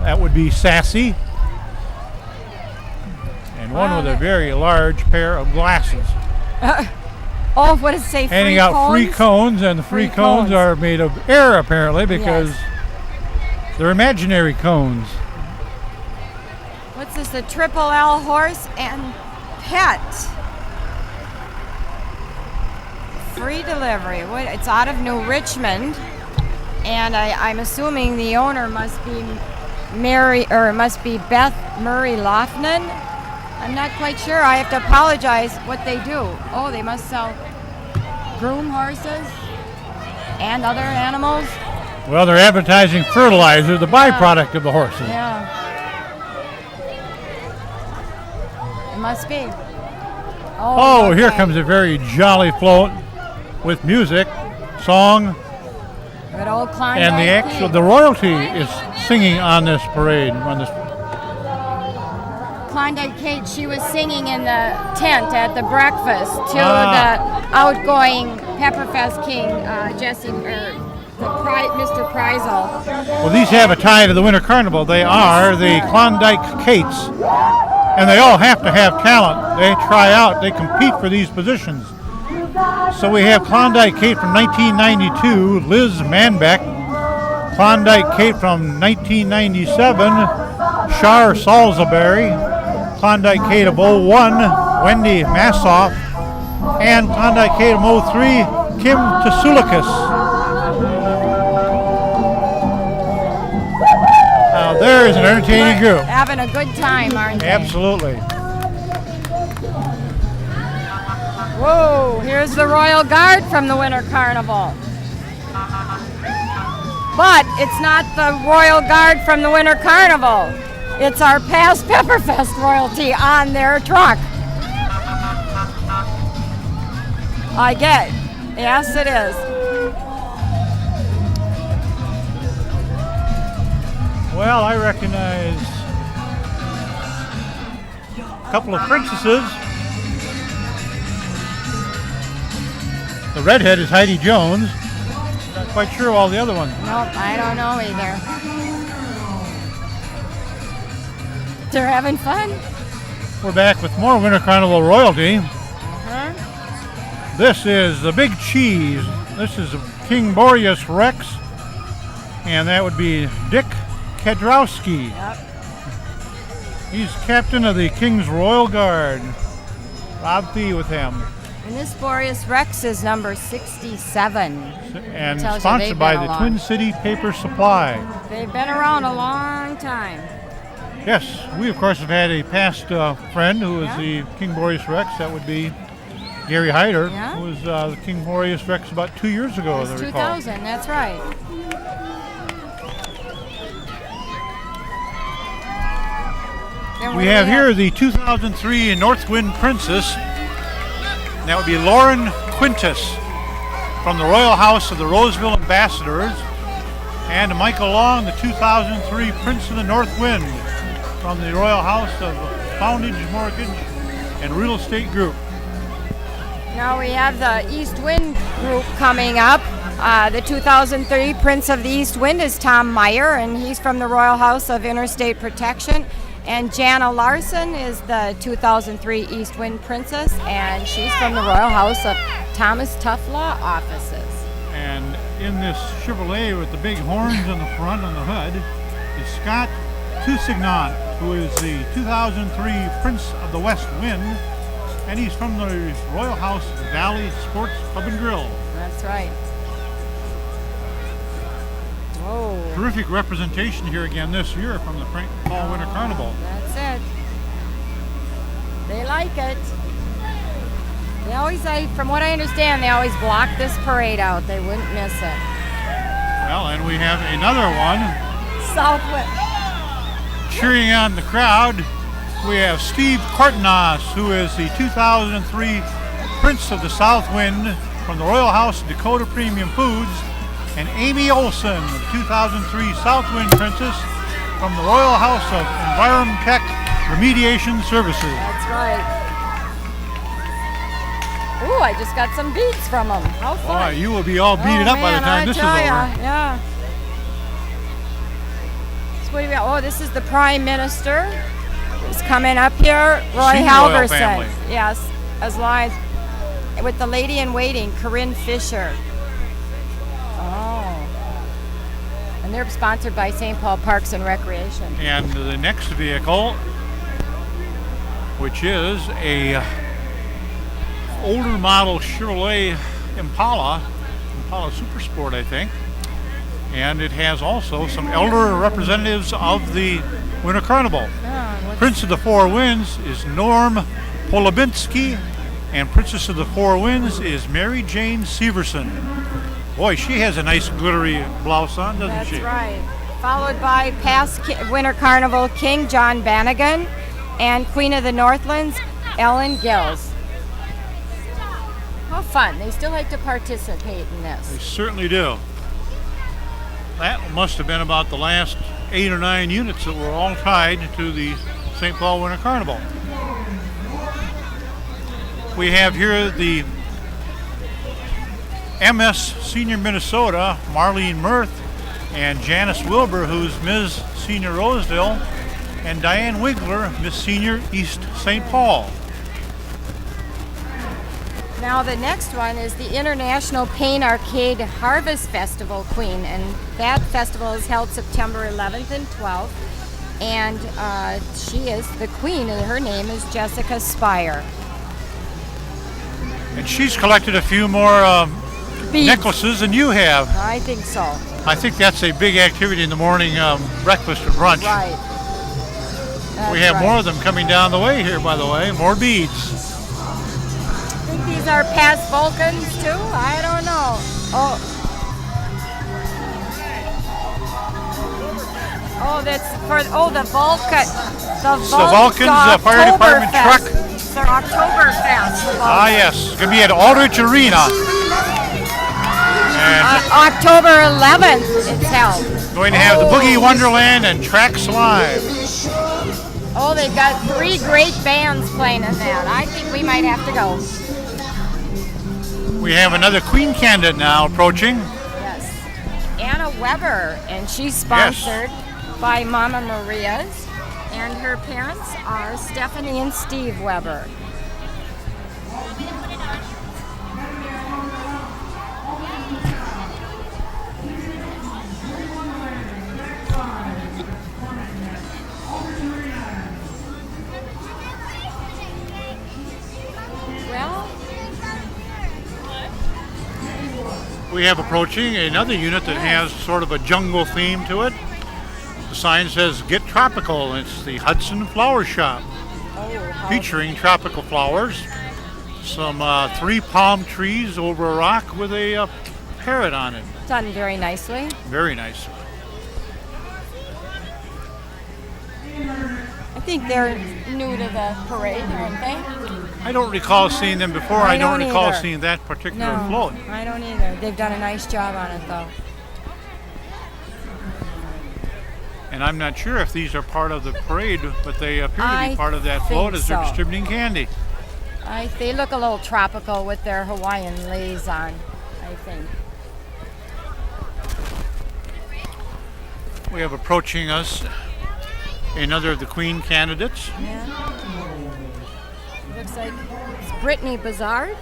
That would be Sassy. And one Wow, with a that- very large pair of glasses. Oh, what does it say? Handing free out cones? free cones, and the free Free cones cones. are made of air apparently because Yes. they're imaginary cones. What's this? The Triple L horse and pet. Free delivery. What? It's out of New Richmond, and I'm assuming the owner must be Beth Murray Lofnan. I'm not quite sure. I have to apologize. What they do? Oh, they must sell groom horses and other animals. Well, they're advertising fertilizer, the byproduct of the horses. Yeah. It must be. Oh, here okay. comes a very jolly float with music, song, Good old Klondike and the Kid. the royalty is singing on this parade. On this, Klondike Kate, she was singing in the tent at the breakfast to Ah. the outgoing Pepperfest King, Jesse, Mr. Preisel. well, these have a tie to the Winter Carnival. They are the Klondike Kates, and they all have to have talent. They try out, they compete for these positions. So we have Klondike Kate from 1992, Liz Manbeck. Klondike Kate from 1997, Shar Salisbury. Klondike Kate of 01, Wendy Massoff. And Klondike Kate of 03, Kim Tasulikas. Now there is an entertaining group. Having a good time, aren't they? Absolutely. Whoa, here's the Royal Guard from the Winter Carnival. But it's not the Royal Guard from the Winter Carnival. It's our past Pepperfest royalty on their truck. I get. Yes, it is. Well, I recognize a couple of princesses. The redhead is Heidi Jones. Not quite sure all the other ones. Nope, I don't know either. They're having fun. We're back with more Winter Carnival royalty. Huh? This is the Big Cheese. This is King Boreas Rex. And that would be Dick Kedrowski. Yep. He's captain of the King's Royal Guard. Rob Fee with him. And this Boreas Rex is number 67. And Tells you sponsored they've by been the along. Twin City Paper Supply. They've been around a long time. Yes, we of course have had a past friend who was Yeah. the King Boreas Rex. That would be Gary Hyder, Yeah. who was the King Boreas Rex about 2 years ago, as I It's recall. 2000, that's right. Then what We do have here the 2003 Northwind Princess. And that would be Lauren Quintus from the Royal House of the Roseville Ambassadors. And Michael Long, the 2003 Prince of the North Wind from the Royal House of Foundage Mortgage and Real Estate Group. Now we have the East Wind group coming up. The 2003 Prince of the East Wind is Tom Meyer, and he's from the Royal House of Interstate Protection. And Jana Larson is the 2003 East Wind Princess, and she's from the Royal House of Thomas Tough Law Offices. And in this Chevrolet with the big horns on the front and the hood is Scott Toussignant, who is the 2003 Prince of the West Wind, and he's from the Royal House Valley Sports Pub and Grill. That's right. Whoa. Terrific representation here again this year from the St. Paul Winter Carnival. That's it. They like it. They always, from what I understand, they always block this parade out. They wouldn't miss it. Well, and we have another one. Southwind. Cheering on the crowd, we have Steve Kortnos, who is the 2003 Prince of the South Wind from the Royal House of Dakota Premium Foods, and Amy Olson, the 2003 Southwind Princess from the Royal House of Envirotech Remediation Services. That's right. Ooh, I just got some beads from them. How fun. Boy, you will be all beat up by the time this is over. Yeah. So what do we got? Oh, this is the Prime Minister. He's coming up here. Roy Senior Halverson. Royal family. Yes, as live with the lady in waiting, Corinne Fisher. Oh. And they're sponsored by St. Paul Parks and Recreation. And the next vehicle, which is a older model Chevrolet Impala Super Sport, I think. And it has also some elder representatives of the Winter Carnival. Prince of the Four Winds is Norm Polubinski, and Princess of the Four Winds is Mary Jane Severson. Boy, she has a nice glittery blouse on, doesn't she? That's right. Followed by past Winter Carnival King John Bannigan and Queen of the Northlands, Ellen Gills. How fun. They still like to participate in They this. certainly do. That must have been about the last 8 or 9 units that were all tied to the St. Paul Winter Carnival. We have here the MS Senior Minnesota, Marlene Mirth, and Janice Wilbur, who's Ms. Senior Rosedale, and Diane Wigler, Miss Senior East St. Paul. Now the next one is the International Pain Arcade Harvest Festival Queen, and that festival is held September 11th and 12th, and she is the queen, and her name is Jessica Spire. And she's collected a few more Beads. necklaces than you have. I think so. I think that's a big activity in the morning breakfast and brunch. Right. We That's have right. more of them coming down the way here, by the way, more beads. I think these are past Vulcans too. I don't know. Oh, that's for the Vulcan. The Vulcans, fire department truck. It's their Oktoberfest. Ah, yes, it's going to be at Aldrich Arena. And October 11th it's held. going to have the Boogie Wonderland and Tracks Live. Oh, they've got 3 great bands playing in that. I think we might have to go. We have another Queen candidate now approaching. Yes. Anna Weber, and she's sponsored by Mama Maria's, and her parents are Stephanie and Steve Weber. Well, We have approaching another unit that has sort of a jungle theme to it. The sign says Get Tropical, and it's the Hudson Flower Shop, featuring tropical flowers. Some 3 palm trees over a rock with a parrot on it. done very nicely. Very nice. I think they're new to the parade, aren't they? I don't recall seeing them before. I don't don't recall either. seeing that particular No, float. I don't either. They've done a nice job on it, though. And I'm not sure if these are part of the parade, but they appear to I be part of that think float as they're so. distributing candy. They look a little tropical with their Hawaiian leis on, I think. We have approaching us another of the Queen candidates. Looks like it's Brittany Bazard.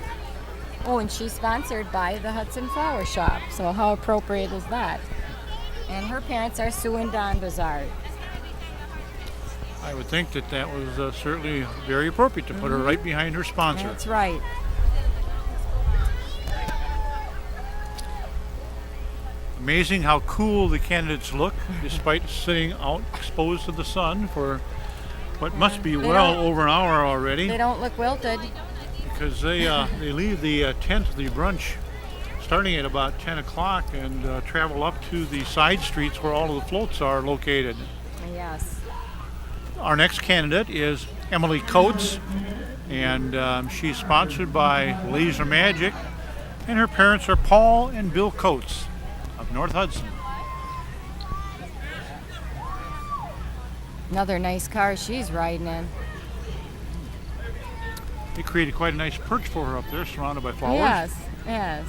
Oh, and she's sponsored by the Hudson Flower Shop. So how appropriate is that? And her parents are Sue and Don Bazard. I would think that that was certainly very appropriate to put her right behind her sponsor. That's right. Amazing how cool the candidates look despite sitting out exposed to the sun for what must be well over an hour already, They don't look wilted. because they leave the tent, the brunch, starting at about 10 o'clock and travel up to the side streets where all of the floats are located. Yes. Our next candidate is Emily Coates, and she's sponsored by Laser Magic, and her parents are Paul and Bill Coates of North Hudson. Another nice car she's riding in. They created quite a nice perch for her up there, surrounded by flowers. Yes, yes.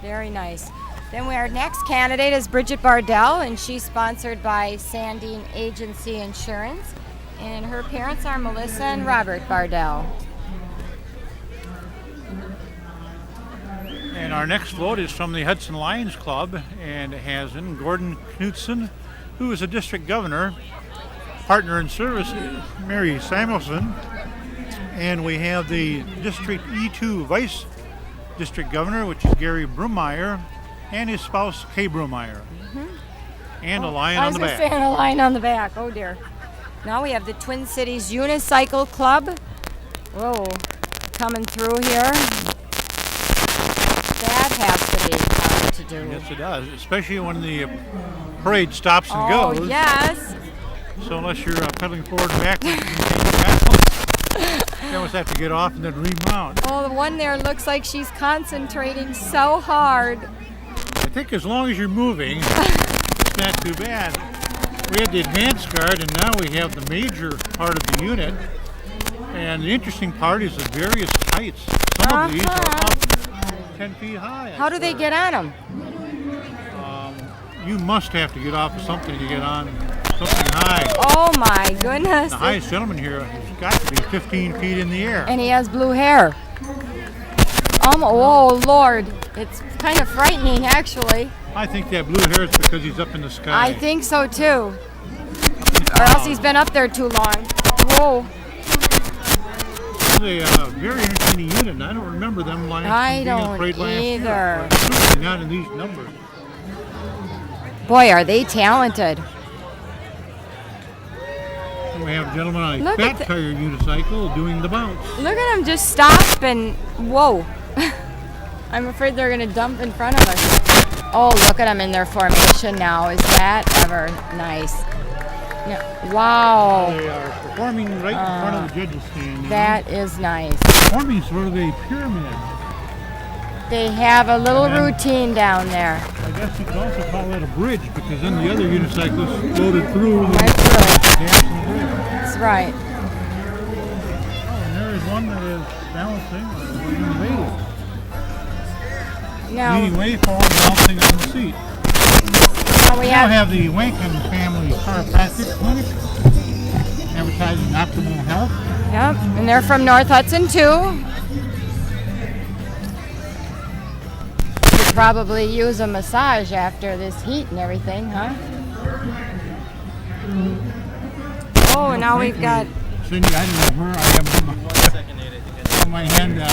Very nice. Then our next candidate is Bridget Bardell, and she's sponsored by Sandine Agency Insurance. And her parents are Melissa and Robert Bardell. And our next float is from the Hudson Lions Club, and it has in Gordon Knutson, who is a district governor. Partner in service is Mary Samuelson, and we have the District E2 Vice District Governor, which is Gary Brumeyer, and his spouse Kay Brumeyer, and a lion on the back. I was going to say a lion on the back. Oh dear. Now we have the Twin Cities Unicycle Club. Whoa, coming through here. That has to be hard to do. Yes, it does, especially when the parade stops and Oh goes. yes. So unless you're pedaling forward and backwards, you almost have to get off and then remount. Oh, the one there looks like she's concentrating so hard. I think as long as you're moving, it's not too bad. We had the advanced guard, and now we have the major part of the unit. And the interesting part is the various heights. Some of these are up 10 feet high. How do they get on them? You must have to get off of something to get on something high. Oh my goodness. The highest gentleman here has got to be 15 feet in the air. And he has blue hair. Oh Lord, it's kind of frightening actually. I think that blue hair is because he's up in the sky. I think so too. Or else he's been up there too long. Whoa. It's a very entertaining unit, and I don't remember them last I being don't in the parade last year. either. Certainly not in these numbers. Boy, are they talented. And we have a gentleman on a Look at fat tire unicycle doing the bounce. Look at them just stop and whoa. I'm afraid they're going to dump in front of us. Oh, look at them in their formation now. Is that ever nice? Yeah. Wow. They are performing right in front of the judges' stand. That is nice. Performing sort of a pyramid. They have a little And then- routine down there. I guess you could also call that a bridge, because then the other unicyclists floated through the Right through it. dancing bridge. That's right. Oh, and there is one that is balancing or leading way. Now, Leading way forward, balancing on the seat. now we We now have have the Wankin family chiropractic clinic, advertising optimal health. yep, and they're from North Hudson too. Could probably use a massage after this heat and everything, huh? Oh, now we've got Cindy, I don't know her. I have my hand down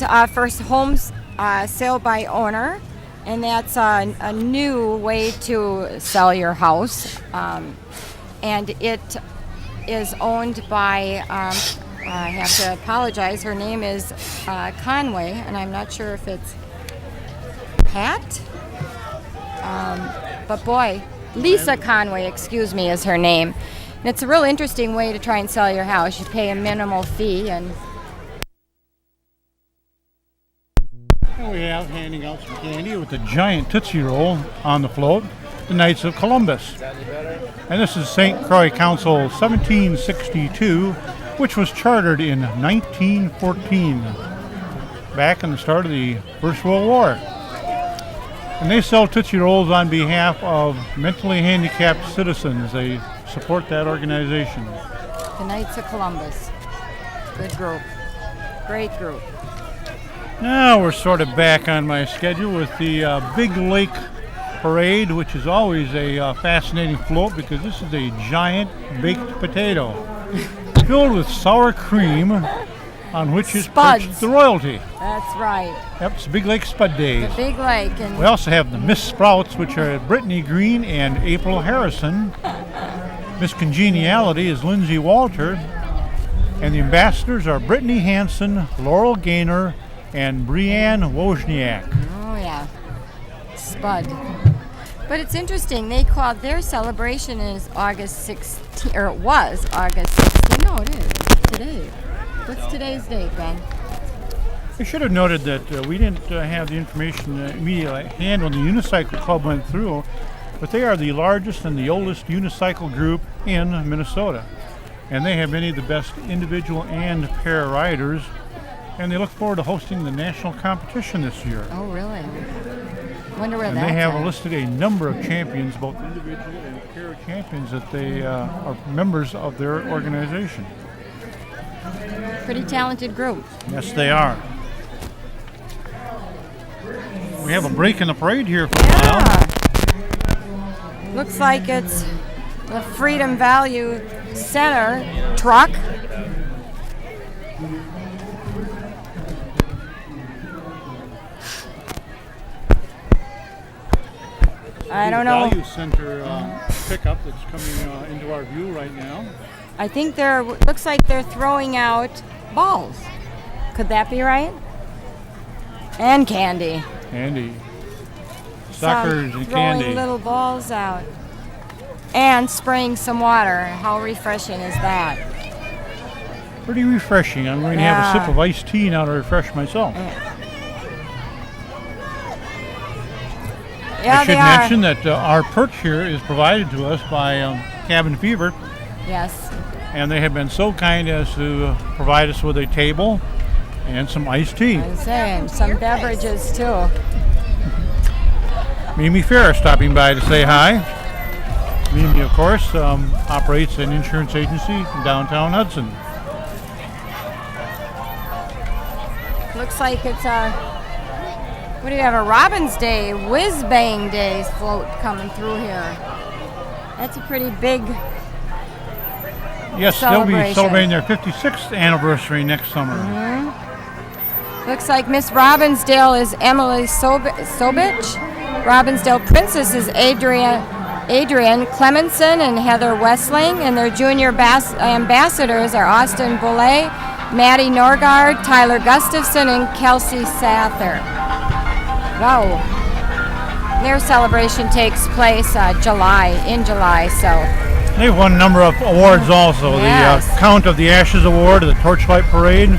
here. first homes sale by owner, and that's a new way to sell your house, and it is owned by. I have to apologize. Her name is Conway, and I'm not sure if it's Pat. But boy, Lisa Conway, excuse me, is her name. And it's a real interesting way to try and sell your house. You pay a minimal fee, and Here we have handing out some candy with a giant Tootsie Roll on the float, the Knights of Columbus. And this is St. Croix Council 1762, which was chartered in 1914, back in the start of the First World War. And they sell Tootsie Rolls on behalf of mentally handicapped citizens. They support that organization. The Knights of Columbus. Good group. Great group. Now we're sort of back on my schedule with the Big Lake Parade, which is always a fascinating float because this is a giant baked potato filled with sour cream on which is Spuds. perched the royalty. That's right. Yep, it's Big Lake Spud Days. The Big Lake. And We also have the Miss Sprouts, which are Brittany Green and April Harrison. Miss Congeniality is Lindsay Walter. And the ambassadors are Brittany Hansen, Laurel Gaynor, and Brianne Wozniak. oh yeah, Spud. But it's interesting. They called their celebration is August 16, or it was August 16. No, it is today. What's today's date, Ben? I should have noted that we didn't have the information immediately at hand when the Unicycle Club went through, but they are the largest and the oldest unicycle group in Minnesota. And they have many of the best individual and pair riders, and they look forward to hosting the national competition this year. Oh, really? Wonder where And that's they have at. listed a number of champions, both individual and pair champions, that they are members of their organization. Pretty talented group. Yes, they are. We have a break in the parade here for a while. Yeah. Looks like it's the Freedom Value Center truck. I don't know. Value Center pickup that's coming into our view right now. I think looks like they're throwing out balls. Could that be right? And candy. Candy. Some Suckers and throwing candy. little balls out. And spraying some water. How refreshing is that? Pretty refreshing. I'm going to have a Yeah. sip of iced tea now to refresh myself. Yeah, I should they are. mention that our perch here is provided to us by Cabin Fever, Yes. and they have been so kind as to provide us with a table and some iced tea. I'm saying some beverages too. Mimi Fair stopping by to say hi. Mimi, of course, operates an insurance agency in downtown Hudson. Looks like it's what do you have? A Robin's Day, Whiz Bang Day float coming through here. That's a pretty big. Yes, they'll be Celebration. celebrating their 56th anniversary next summer. Looks like Miss Robbinsdale is Emily Sobich. Robbinsdale Princess is Adrian Clemenson and Heather Westling, and their junior ambassadors are Austin Boulay, Maddie Norgard, Tyler Gustafson, and Kelsey Sather. Wow. Their celebration takes place in July, so They've won a number of awards also. Yes. The Count of the Ashes Award, the Torchlight Parade,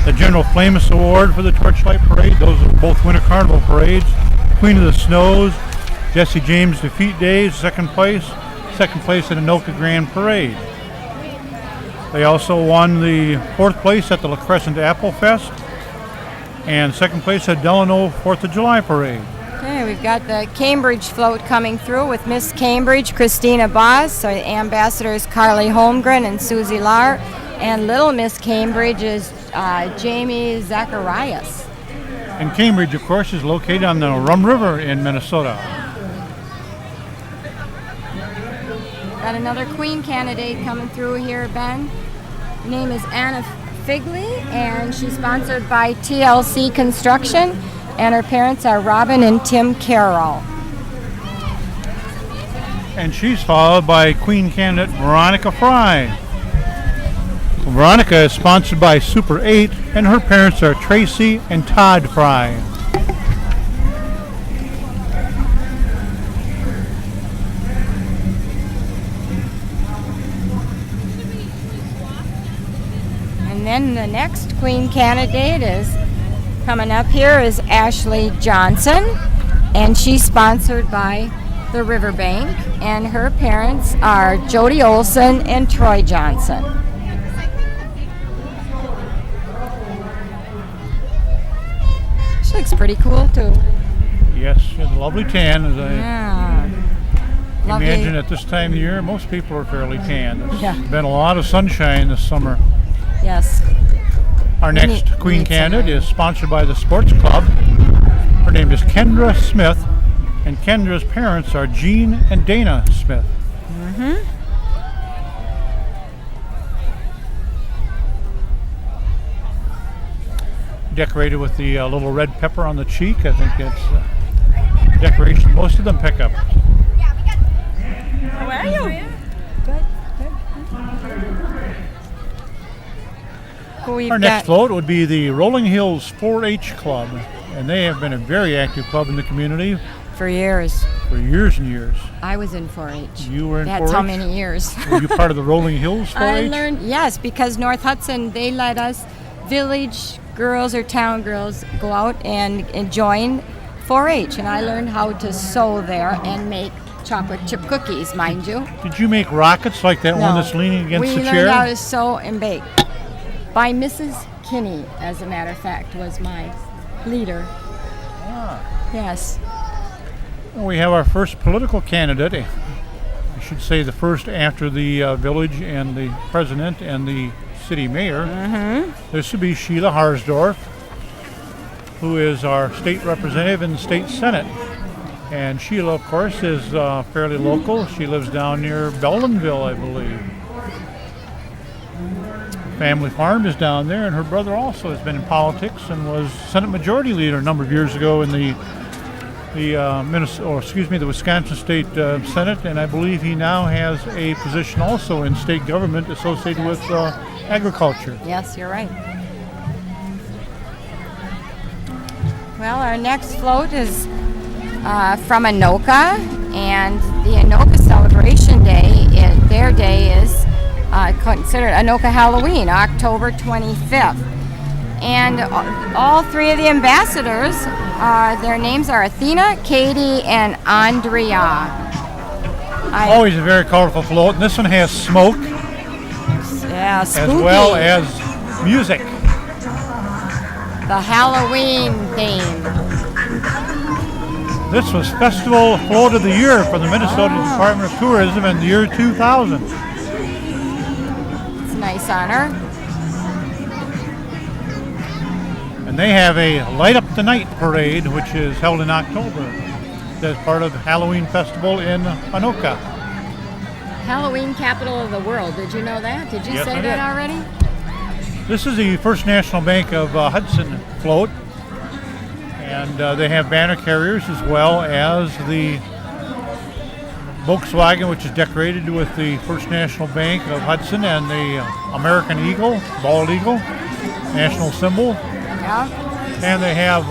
the General Flamus Award for the Torchlight Parade. Those are both Winter Carnival parades. Queen of the Snows, Jesse James Defeat Days, second place at Anoka Grand Parade. They also won the fourth place at the La Crescent Apple Fest and second place at Delano 4th of July Parade. okay, we've got the Cambridge float coming through with Miss Cambridge, Christina Boss, so ambassadors Carly Holmgren and Susie Lar, and Little Miss Cambridge is Jamie Zacharias. And Cambridge, of course, is located on the Rum River in Minnesota. Got another Queen candidate coming through here, Ben. Her name is Anna Figley, and she's sponsored by TLC Construction, and her parents are Robin and Tim Carroll. And she's followed by Queen candidate Veronica Fry. Veronica is sponsored by Super 8, and her parents are Tracy and Todd Fry. And then the next Queen candidate is coming up here is Ashley Johnson, and she's sponsored by the Riverbank, and her parents are Jody Olson and Troy Johnson. She looks pretty cool too. Yes, she has a lovely tan. As I Yeah. Lovely. imagine at this time of the year, most people are fairly tan. It's Yeah. been a lot of sunshine this summer. Yes. Our We next need- Queen need some candidate rain. is sponsored by the Sports Club. Her name is Kendra Smith, and Kendra's parents are Jean and Dana Smith. Decorated with the little red pepper on the cheek. I think it's decoration most of them pick up. How are you? Good. Good. We've Our next got float would be the Rolling Hills 4-H Club, and they have been a very active club in the community for years. for years and years. I was in 4-H. You were in That's how 4-H? many years. Were you part of the Rolling Hills 4-H? I learned, yes, because North Hudson, they let us village girls or town girls go out and join 4-H, and I learned how to sew there and make chocolate chip cookies, mind you. Did you make rockets like that one No, that's leaning against we the learned how chair? to sew and bake. By Mrs. Kinney, as a matter of fact, was my leader. Yes. We have our first political candidate. I should say the first after the village and the president and the city mayor. This would be Sheila Harsdorf, who is our state representative in the state senate. And Sheila, of course, is fairly local. She lives down near Beldenville, I believe. Family farm is down there, and her brother also has been in politics and was Senate Majority Leader a number of years ago in the Wisconsin State Senate, and I believe he now has a position also in state government associated with agriculture. Yes, you're right. Well, our next float is from Anoka, and the Anoka Celebration Day, their day is considered Anoka Halloween, October 25th. And all three of the ambassadors, their names are Athena, Katie, and Andrea. Always a very colorful float, and this one has smoke Yeah, as spooky. well as music. The Halloween theme. This was Festival Float of the Year for the Minnesota Department of Tourism in the year 2000. It's a nice honor. And they have a Light Up the Night parade, which is held in October as part of the Halloween Festival in Anoka. Halloween capital of the world. Did you know that? Did you Yes, say I that did. already? This is the First National Bank of Hudson float, and they have banner carriers as well as the Volkswagen, which is decorated with the First National Bank of Hudson and the American Eagle, bald eagle, national symbol. Yeah. And they have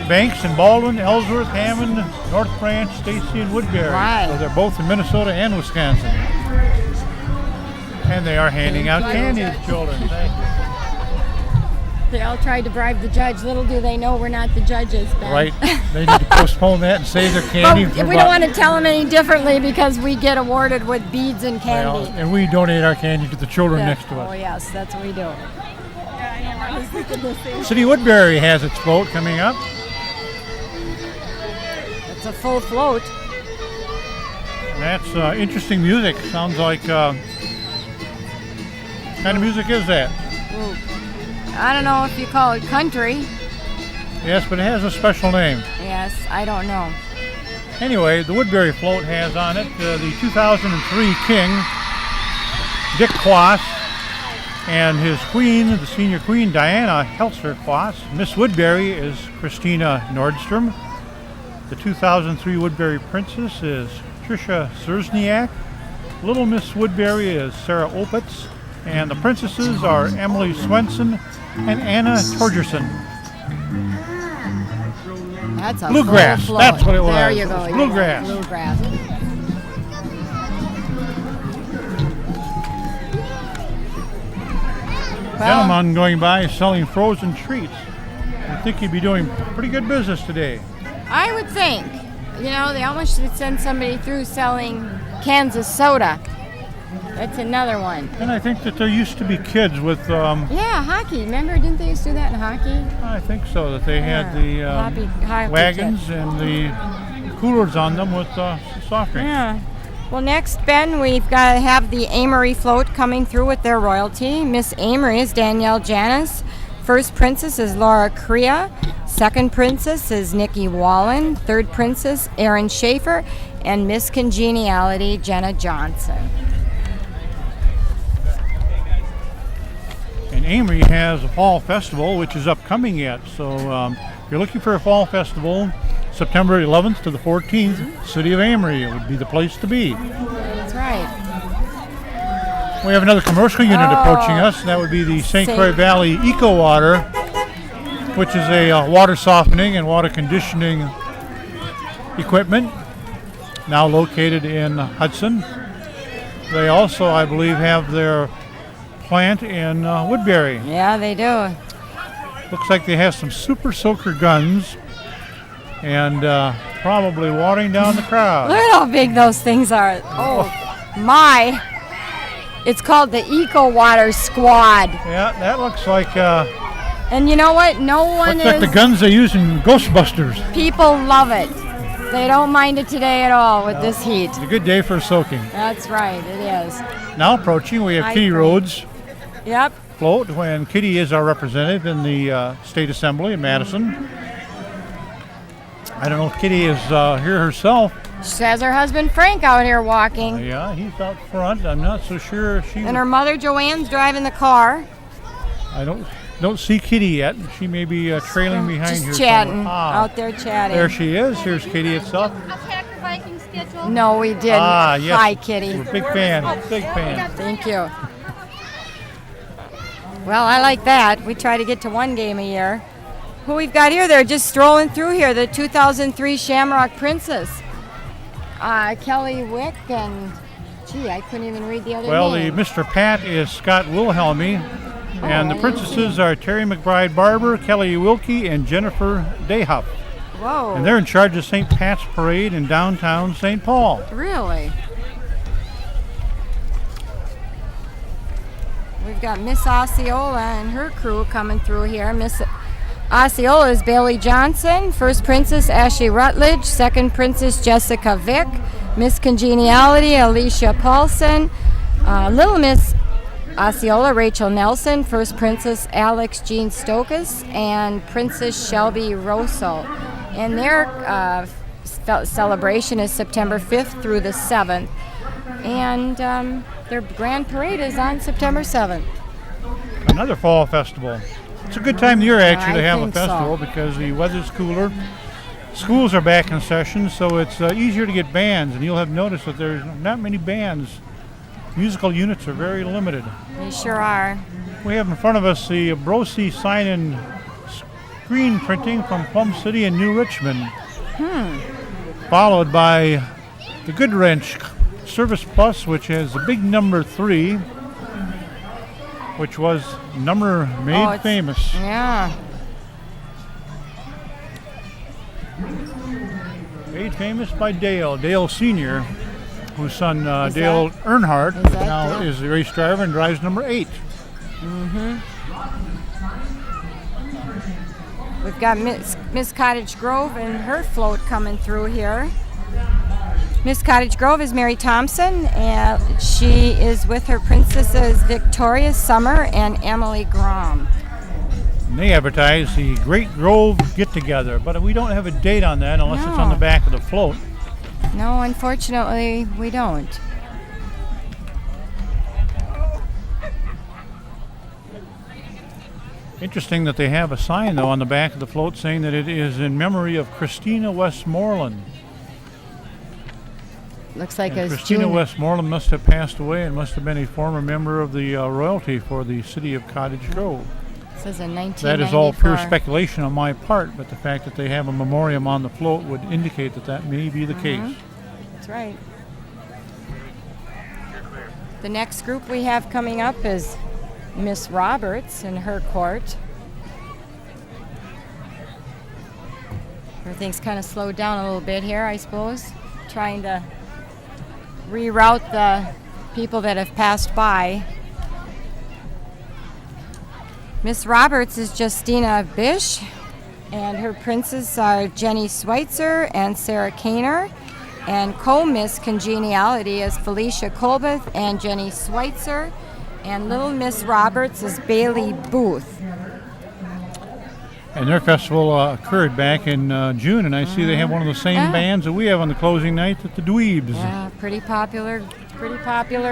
banks in Baldwin, Ellsworth, Hammond, North Branch, Stacy, and Woodbury. Right. So they're both in Minnesota and Wisconsin. And they are handing out candy to children. Thank you. They all tried to bribe the judge. Little do they know we're not the judges, Ben. Right. They need to postpone that and save their candy. But for we don't want to tell them any differently because we get awarded with beads and Well, candy. and we donate our candy to the children next to Oh us. yes, that's what we do. City of Woodbury has its float coming up. It's a full float. And that's interesting music. Sounds like, what kind of music is that? I don't know if you call it country. Yes, but it has a special name. Yes, I don't know. Anyway, the Woodbury float has on it the 2003 King, Dick Quast, and his queen, the senior queen, Diana Helser Quast. Miss Woodbury is Christina Nordstrom. The 2003 Woodbury Princess is Tricia Serzniak. Little Miss Woodbury is Sarah Opitz. And the princesses are Emily Swenson and Anna Torgerson. That's a Bluegrass, full float. that's what it was. There you It go. was you're bluegrass. right, Bluegrass. Well, Gentleman going by is selling frozen treats. I think he'd be doing pretty good business today. I would think. You know, they almost should send somebody through selling cans of soda. That's another one. And I think that there used to be kids with, Yeah, hockey. Remember, didn't they used to do that in hockey? I think so, that they had the Hockey wagons and the coolers on them with soft drinks. Yeah. Well, next, Ben, we've got to have the Amory float coming through with their royalty. Miss Amory is Danielle Janis. First princess is Laura Crea. Second princess is Nikki Wallen. Third princess, Erin Schaefer. And Miss Congeniality, Jenna Johnson. And Amory has a fall festival, which is upcoming yet. So if you're looking for a fall festival, September 11th to the 14th, City of Amory, it would be the place to be. That's right. We have another commercial unit approaching us, and that would be the St. Croix Valley Eco Water, which is a water softening and water conditioning equipment, now located in Hudson. They also, I believe, have their plant in Woodbury. Yeah, they do. Looks like they have some super soaker guns and probably watering down the crowd. Look at how big those things are. Oh, my. It's called the Eco Water Squad. Yeah, that looks like And you know what? No one looks like the is. guns they use in Ghostbusters. People love it. They don't mind it today at all with this heat. It's a good day for soaking. That's right, it is. Now approaching, we have Hi, Kitty Frank. Rhodes Yep. float, when Kitty is our representative in the State Assembly in Madison. I don't know if Kitty is here herself. She has her husband Frank out here walking. Yeah, he's out front. I'm not so sure if she. And her mother Joanne's driving the car. I don't see Kitty yet. She may be trailing behind here. Just chatting. somewhere. Out there chatting. There she is. Here's Kitty itself. Packer Viking schedule. No, we didn't. Yes. Hi, Kitty. We're big fans. Big fans. Thank you. Well, I like that. We try to get to one game a year. Who we've got here? They're just strolling through here. The 2003 Shamrock Princess. Kelly Wick and, gee, I couldn't even read the other Well, name. the Mr. Pat is Scott Wilhelmy, and the princesses are Terry McBride Barber, Kelly Wilkie, and Jennifer Dayhuff. Whoa. And they're in charge of St. Pat's Parade in downtown St. Paul. Really? We've got Miss Osceola and her crew coming through here. Miss Osceola is Bailey Johnson. First princess, Ashley Rutledge. Second princess, Jessica Vick. Miss Congeniality, Alicia Paulson. Little Miss Osceola, Rachel Nelson. First princess, Alex Jean Stokas. And Princess Shelby Rosso. And their celebration is September 5th through the 7th. And their grand parade is on September 7th. Another fall festival. It's a good time of year actually to I have a think so. festival because the weather's cooler. Schools are back in session, so it's easier to get bands, and you'll have noticed that there's not many bands. Musical units are very limited. They sure are. We have in front of us the Brosi sign-in screen printing from Plum City and New Richmond, followed by the Goodwrench Service Plus, which has the big number 3, which was number made it's- famous. Yeah. Made famous by Dale Sr., whose son Is Dale Earnhardt is that now Dale? is the race driver and drives number 8. We've got Miss Cottage Grove and her float coming through here. Miss Cottage Grove is Mary Thompson, and she is with her princesses Victoria Summer and Emily Grom. And they advertise the Great Grove Get-Together, but we don't have a date on that unless it's on No. the back of the float. No, unfortunately, we don't. Interesting that they have a sign, though, on the back of the float saying that it is in memory of Christina Westmoreland. Looks like And it's Christina June. Westmoreland must have passed away and must have been a former member of the royalty for the city of Cottage Grove. It says in 1994. That is all pure speculation on my part, but the fact that they have a memoriam on the float would indicate that that may be the case. That's right. The next group we have coming up is Miss Roberts and her court. Everything's kind of slowed down a little bit here, I suppose. Trying to reroute the people that have passed by. Miss Roberts is Justina Bish, and her princes are Jenny Schweitzer and Sarah Kaner. And co-Miss Congeniality is Felicia Colbeth and Jenny Schweitzer. And Little Miss Roberts is Bailey Booth. And their festival occurred back in June, and I see they have one of the same bands that we have on the closing night at the Dweebs. Yeah, pretty popular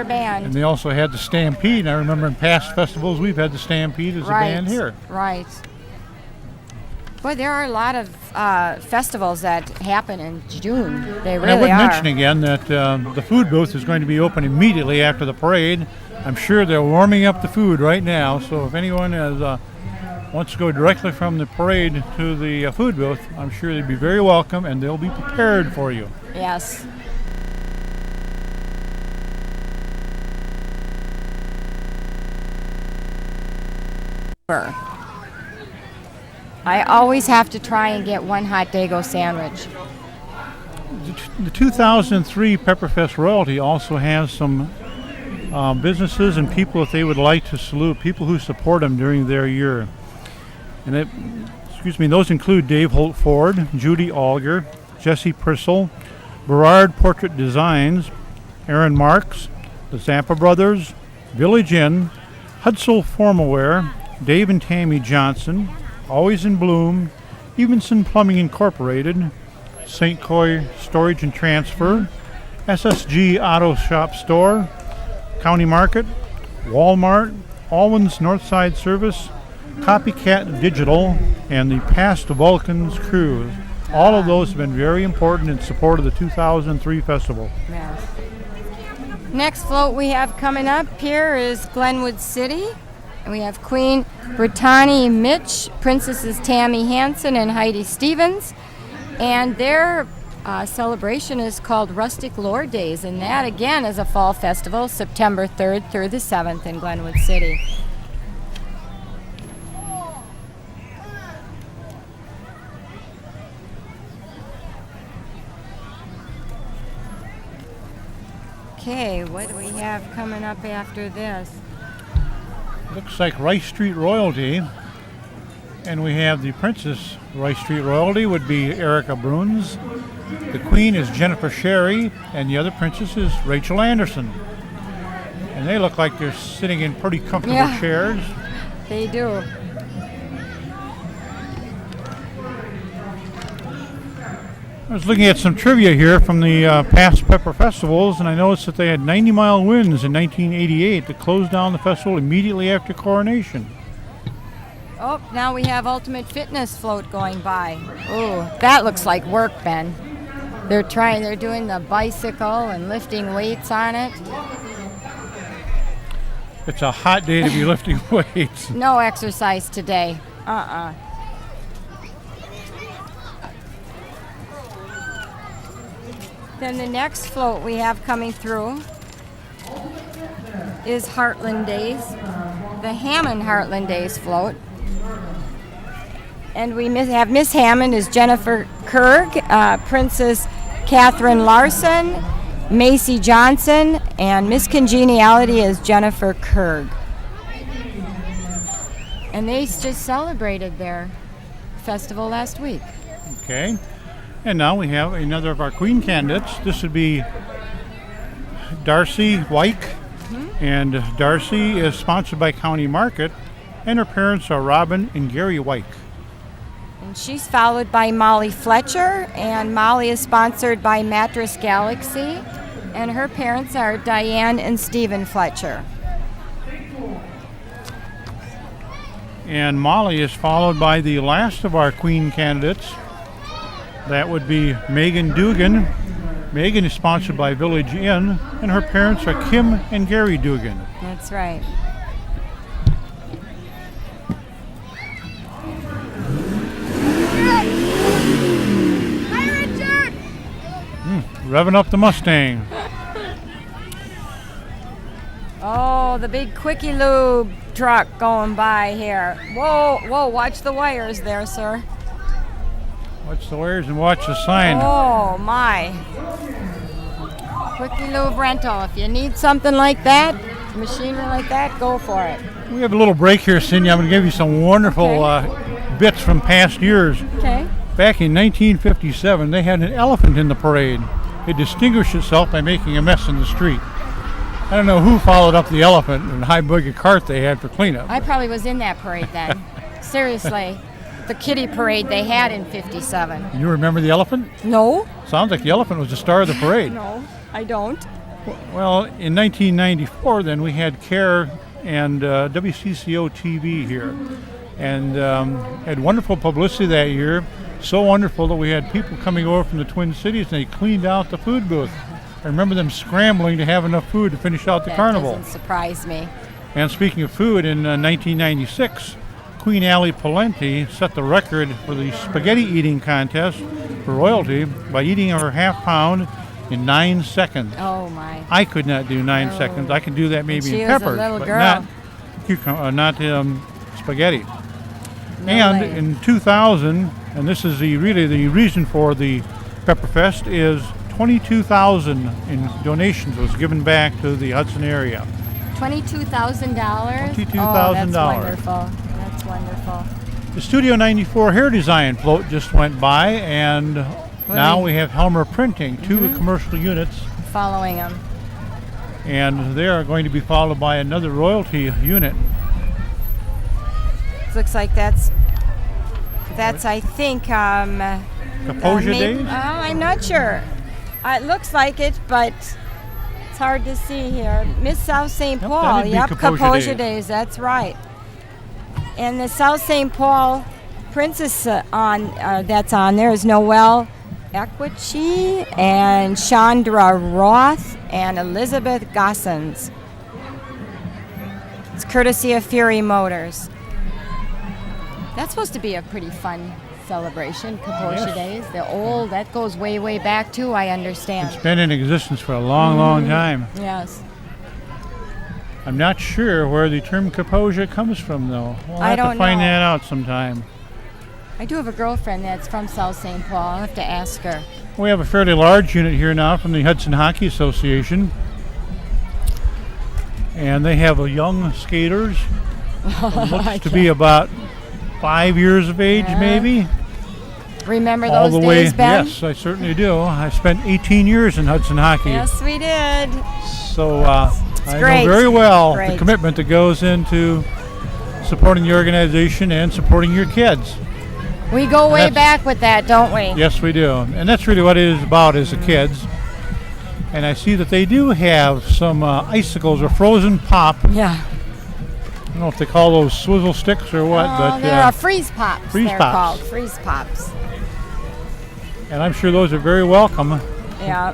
band. And they also had the Stampede. And I remember in past festivals we've had the Stampede as a band here. Right. Boy, there are a lot of festivals that happen in June. They really And I would are. mention again that the food booth is going to be open immediately after the parade. I'm sure they're warming up the food right now, so if anyone wants to go directly from the parade to the food booth, I'm sure they'd be very welcome and they'll be prepared for you. Yes. I always have to try and get one hot Dago sandwich. The 2003 Pepperfest Royalty also has some businesses and people that they would like to salute, people who support them during their year. And those include Dave Holt Ford, Judy Alger, Jesse Purcell, Berard Portrait Designs, Aaron Marks, the Zappa Brothers, Village Inn, Hudsel Formalware, Dave and Tammy Johnson, Always in Bloom, Evenson Plumbing Incorporated, St. Croix Storage and Transfer, SSG Auto Shop Store, County Market, Walmart, Alwyn's Northside Service, Copycat Digital, and the Past Vulcans Cruise. All of those have been very important in support of the 2003 festival. Yes. Next float we have coming up here is Glenwood City. And we have Queen Brittany Mitch, Princesses Tammy Hansen and Heidi Stevens. And their celebration is called Rustic Lore Days. And that, again, is a fall festival, September 3rd through the 7th in Glenwood City. Okay, what do we have coming up after this? Looks like Rice Street Royalty, and we have the Princess Rice Street Royalty would be Erica Bruns. The Queen is Jennifer Sherry, and the other princess is Rachel Anderson. And they look like they're sitting in pretty comfortable chairs. They do. I was looking at some trivia here from the past Pepper festivals, and I noticed that they had 90-mile winds in 1988 that closed down the festival immediately after coronation. Oh, now we have Ultimate Fitness float going by. Oh, that looks like work, Ben. They're doing the bicycle and lifting weights on it. It's a hot day to be lifting weights. No exercise today. Then the next float we have coming through is Heartland Days, the Hammond Heartland Days float. And we have Miss Hammond is Jennifer Kerg, Princess Catherine Larson, Macy Johnson, and Miss Congeniality is Jennifer Kerg. And they just celebrated their festival last week. Okay. And now we have another of our Queen candidates. This would be Darcy Wyke. And Darcy is sponsored by County Market, and her parents are Robin and Gary Wyke. And she's followed by Molly Fletcher, and Molly is sponsored by Mattress Galaxy, and her parents are Diane and Stephen Fletcher. And Molly is followed by the last of our Queen candidates. That would be Megan Dugan. Megan is sponsored by Village Inn, and her parents are Kim and Gary Dugan. That's right. Hi, Richard! Revving up the Mustang. Oh, the big Quickie Lube truck going by here. Whoa, watch the wires there, sir. Watch the wires and watch the sign. Oh, my. Quickie Lube Rental. If you need something like that, machinery like that, go for it. We have a little break here, Cindy. I'm going to give you some wonderful bits from past years. Okay. Back in 1957, they had an elephant in the parade. It distinguished itself by making a mess in the street. I don't know who followed up the elephant and how big a cart they had for cleanup. I probably was in that parade then. Seriously. The kiddie parade they had in 57. You remember the elephant? No? Sounds like the elephant was the star of the parade. No, I don't. Well, in 1994, then we had CARE and WCCO TV here, and had wonderful publicity that year. So wonderful that we had people coming over from the Twin Cities, and they cleaned out the food booth. I remember them scrambling to have enough food to finish out the carnival. That doesn't surprise me. And speaking of food, in 1996, Queen Allie Polenti set the record for the spaghetti eating contest for royalty by eating her half pound in 9 seconds. Oh my. I could not do 9 seconds. I could do that maybe She in was a peppers, little but girl. not spaghetti. No And way. in 2000, and this is the reason for the Pepperfest, is $22,000 in donations was given back to the Hudson area. $22,000? $22,000. Oh, that's wonderful. That's wonderful. The Studio 94 hair design float just went by, and now we have Helmer Printing, 2 commercial units, Following them. and they are going to be followed by another royalty unit. Looks like that's I think Kaposia Days? I'm not sure. It looks like it, but it's hard to see here. Miss South St. Yep, Paul. that'd be Yep, Kaposia Kaposia Days. Days. That's right. And the South St. Paul princess that's on there is Noelle Equichi and Chandra Roth and Elizabeth Gossens. It's courtesy of Fury Motors. That's supposed to be a pretty fun celebration, Kaposia Yes. Days. That goes way, way back too, I understand. It's been in existence for a long, long time. Yes. I'm not sure where the term Kaposia comes from, though. We'll I have to don't find know. that out sometime. I do have a girlfriend that's from South St. Paul. I'll have to ask her. We have a fairly large unit here now from the Hudson Hockey Association. And they have a young skaters. Looks to be about 5 years of age, maybe. Remember All those the way. days, Ben? Yes, I certainly do. I spent 18 years in Hudson hockey. Yes, we did. So I great. know very well the Great. commitment that goes into supporting the organization and supporting your kids. We go way That's- back with that, don't we? Yes, we do. And that's really what it is about, is the kids. And I see that they do have some icicles or frozen pop. Yeah. I don't know if they call those swizzle sticks or what, but they're freeze pops. freeze they're pops. called freeze pops. and I'm sure those are very welcome. Yeah.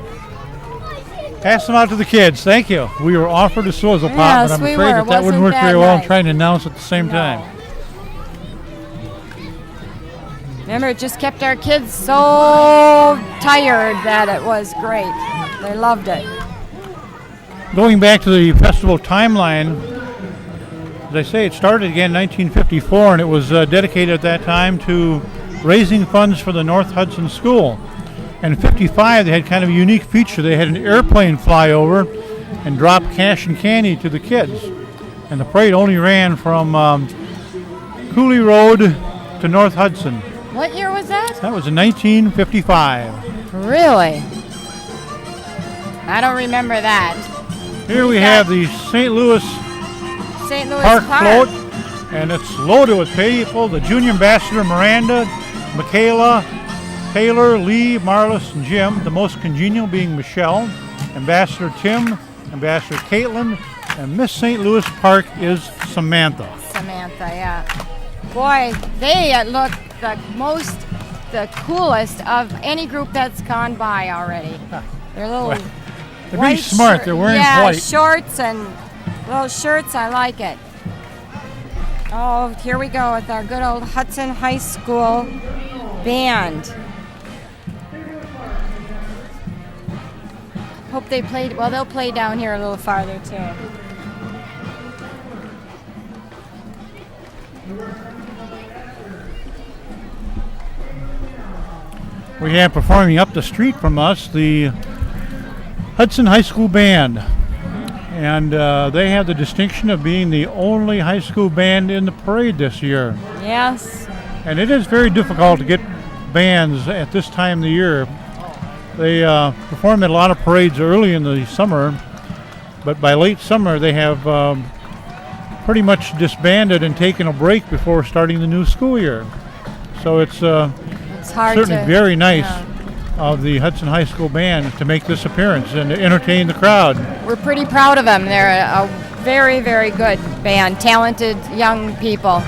Pass them out to the kids. Thank you. We were offered a swizzle pop, Yes, but I'm we afraid were. that wouldn't Wasn't work very that well. I'm nice? trying to announce at the same time. Remember, it just kept our kids so tired that it was great. They loved it. Going back to the festival timeline, as I say, it started again in 1954, and it was dedicated at that time to raising funds for the North Hudson School. And in 55, they had kind of a unique feature. They had an airplane fly over and drop cash and candy to the kids. And the parade only ran from Cooley Road to North Hudson. What year was that? That was in 1955. Really? I don't remember that. Here we have the St. Louis St. Louis Park Park. float, and it's loaded with people. The junior ambassador Miranda, Michaela, Taylor, Lee, Marlis, and Jim. The most congenial being Michelle, Ambassador Tim, Ambassador Caitlin, and Miss St. Louis Park is Samantha. Samantha, yeah. Boy, they look the coolest of any group that's gone by already. They're little They're being white smart. shirt- They're wearing yeah, white. shorts and little shirts. I like it. Oh, here we go with our good old Hudson High School band. Hope they played. Well, they'll play down here a little farther too. We have performing up the street from us the Hudson High School Band. And they have the distinction of being the only high school band in the parade this year. Yes. And it is very difficult to get bands at this time of the year. They perform at a lot of parades early in the summer, but by late summer they have pretty much disbanded and taken a break before starting the new school year. So it's hard certainly to, very nice yeah. of the Hudson High School Band to make this appearance and to entertain the crowd. We're pretty proud of them. They're a very, very good band, talented young people.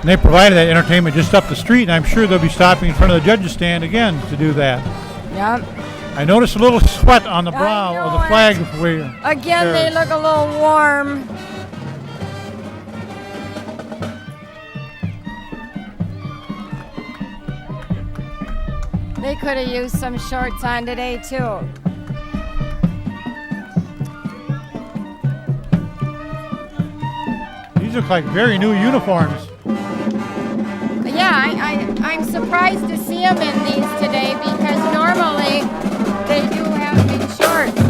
And they provided that entertainment just up the street, and I'm sure they'll be stopping in front of the judges' stand again to do that. Yep. I noticed a little sweat on the brow of the know flag. Again, they look a little warm. They could have used some shorts on today, too. These look like very new uniforms. Yeah, I'm surprised to see them in these today because normally they do have them in shorts.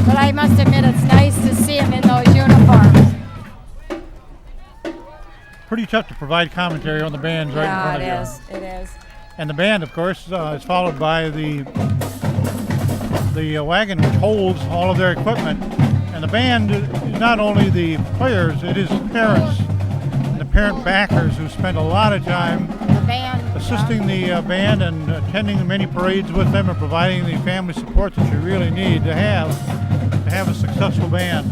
But I must admit it's nice to see them in those uniforms. Pretty tough to provide commentary on the bands right in front of you. Yeah, it is. And the band, of course, is followed by the wagon which holds all of their equipment. And the band is not only the players, it is parents and the parent backers who spend a lot of time The band. assisting the band and attending the many parades with them and providing the family support that you really need to have a successful band.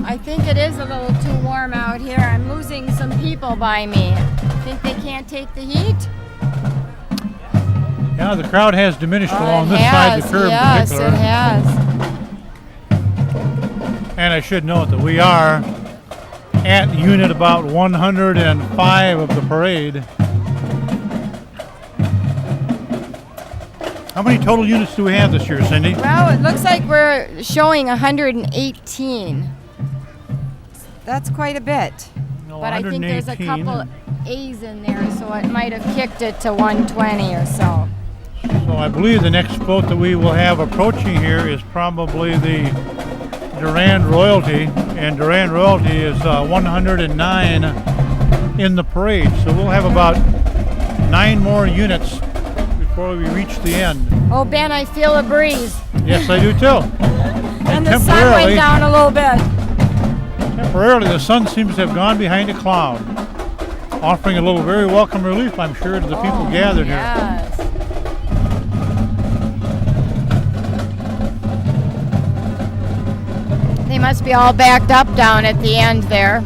I think it is a little too warm out here. I'm losing some people by me. Think they can't take the heat? Yeah, the crowd has diminished along It this side of the curb yes, in particular. it has. And I should note that we are at unit about 105 of the parade. How many total units do we have this year, Cindy? Well, it looks like we're showing 118. That's quite a bit. No, But I think there's a 118. couple A's in there, so it might have kicked it to 120 or so. So I believe the next float that we will have approaching here is probably the Durand Royalty, and Durand Royalty is 109 in the parade. So we'll have about 9 more units before we reach the end. Oh, Ben, I feel a breeze. Yes, I do too. And the sun went down a little bit. Temporarily, the sun seems to have gone behind a cloud, offering a little very welcome relief, I'm sure, to the people gathered here. Yes. They must be all backed up down at the end there.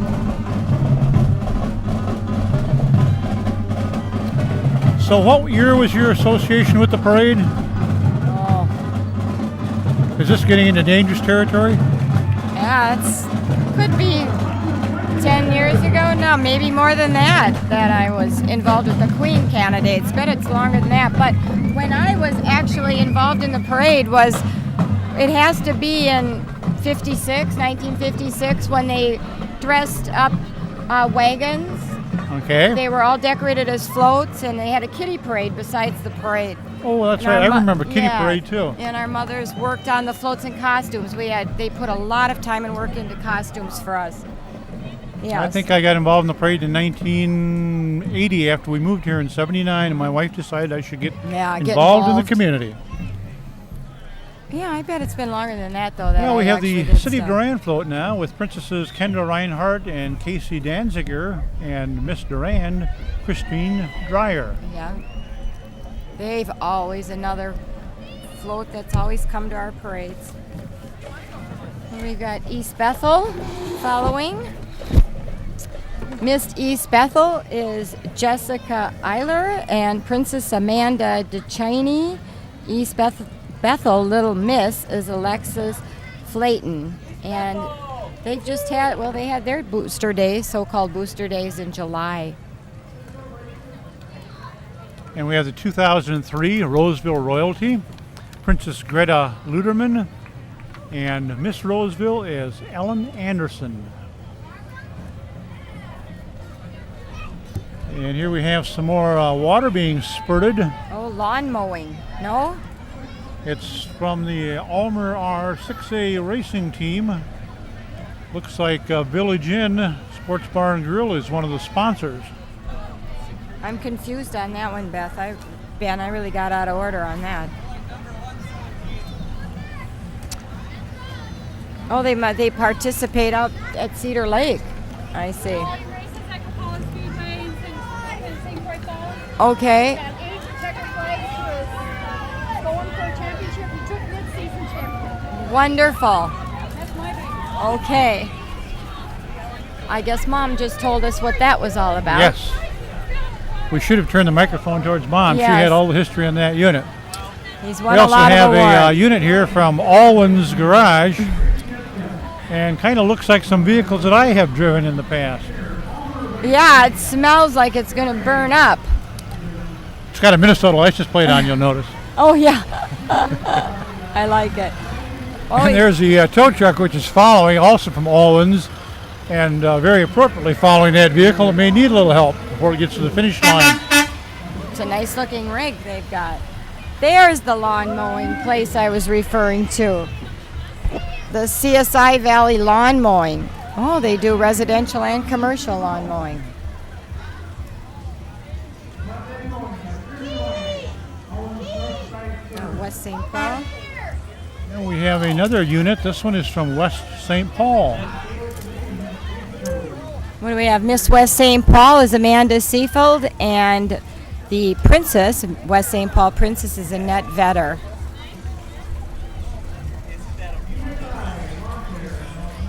So what year was your association with the parade? Oh, Is this getting into dangerous territory? yeah, could be 10 years ago now, maybe more than that I was involved with the Queen candidates. Bet it's longer than that. But when I was actually involved in the parade it has to be in 1956, when they dressed up wagons. Okay. They were all decorated as floats, and they had a kiddie parade besides the parade. Oh, that's And our right. I mo- remember Kiddie yeah, Parade too. And our mothers worked on the floats and costumes. They put a lot of time and work into costumes for us. Yes. I think I got involved in the parade in 1980 after we moved here in '79, and my wife decided I should get get involved in the involved. community. Yeah, I bet it's been longer than that though. Yeah, we I have actually the did City of stuff. Durand float now with Princesses Kendra Reinhardt and Casey Danziger and Miss Durand, Christine Dreyer. Yeah. They've always another float that's always come to our parades. And we've got East Bethel following. Miss East Bethel is Jessica Eiler and Princess Amanda DeChaney. East Bethel Little Miss is Alexis Flayton. And they had their booster days, so-called booster days in July. And we have the 2003 Roseville Royalty, Princess Greta Luderman And Miss Roseville is Ellen Anderson. And here we have some more water being spurted. Oh, lawn mowing. No? It's from the Almer R6A racing team. Looks like Village Inn Sports Bar and Grill is one of the sponsors. I'm confused on that one, Beth. Ben, I really got out of order on that. Oh, they participate out at Cedar Lake. I see. Races at Capella Speedway in St. Croix Falls. Okay. And 8 checker flags was going for a championship. He took mid-season champion. Wonderful. That's my baby. Okay. I guess Mom just told us what that was all about. Yes. We should have turned the microphone towards Mom. Yes. She had all the history on that unit. He's We won a also lot have of a awards. unit here from Alwyn's Garage. And kind of looks like some vehicles that I have driven in the past. Yeah, it smells like it's going to burn up. It's got a Minnesota license plate on, you'll notice. Oh, yeah. I like it. Oh, And there's the tow truck, which is following, also from Alwyn's, and very appropriately following that vehicle. It may need a little help before it gets to the finish line. it's a nice looking rig they've got. There's the lawn mowing place I was referring to. The CSI Valley Lawn Mowing. Oh, they do residential and commercial lawn mowing. West St. Paul. And we have another unit. This one is from West St. Paul. What do we have? Miss West St. Paul is Amanda Seafield, and the princess, West St. Paul princess, is Annette Vetter.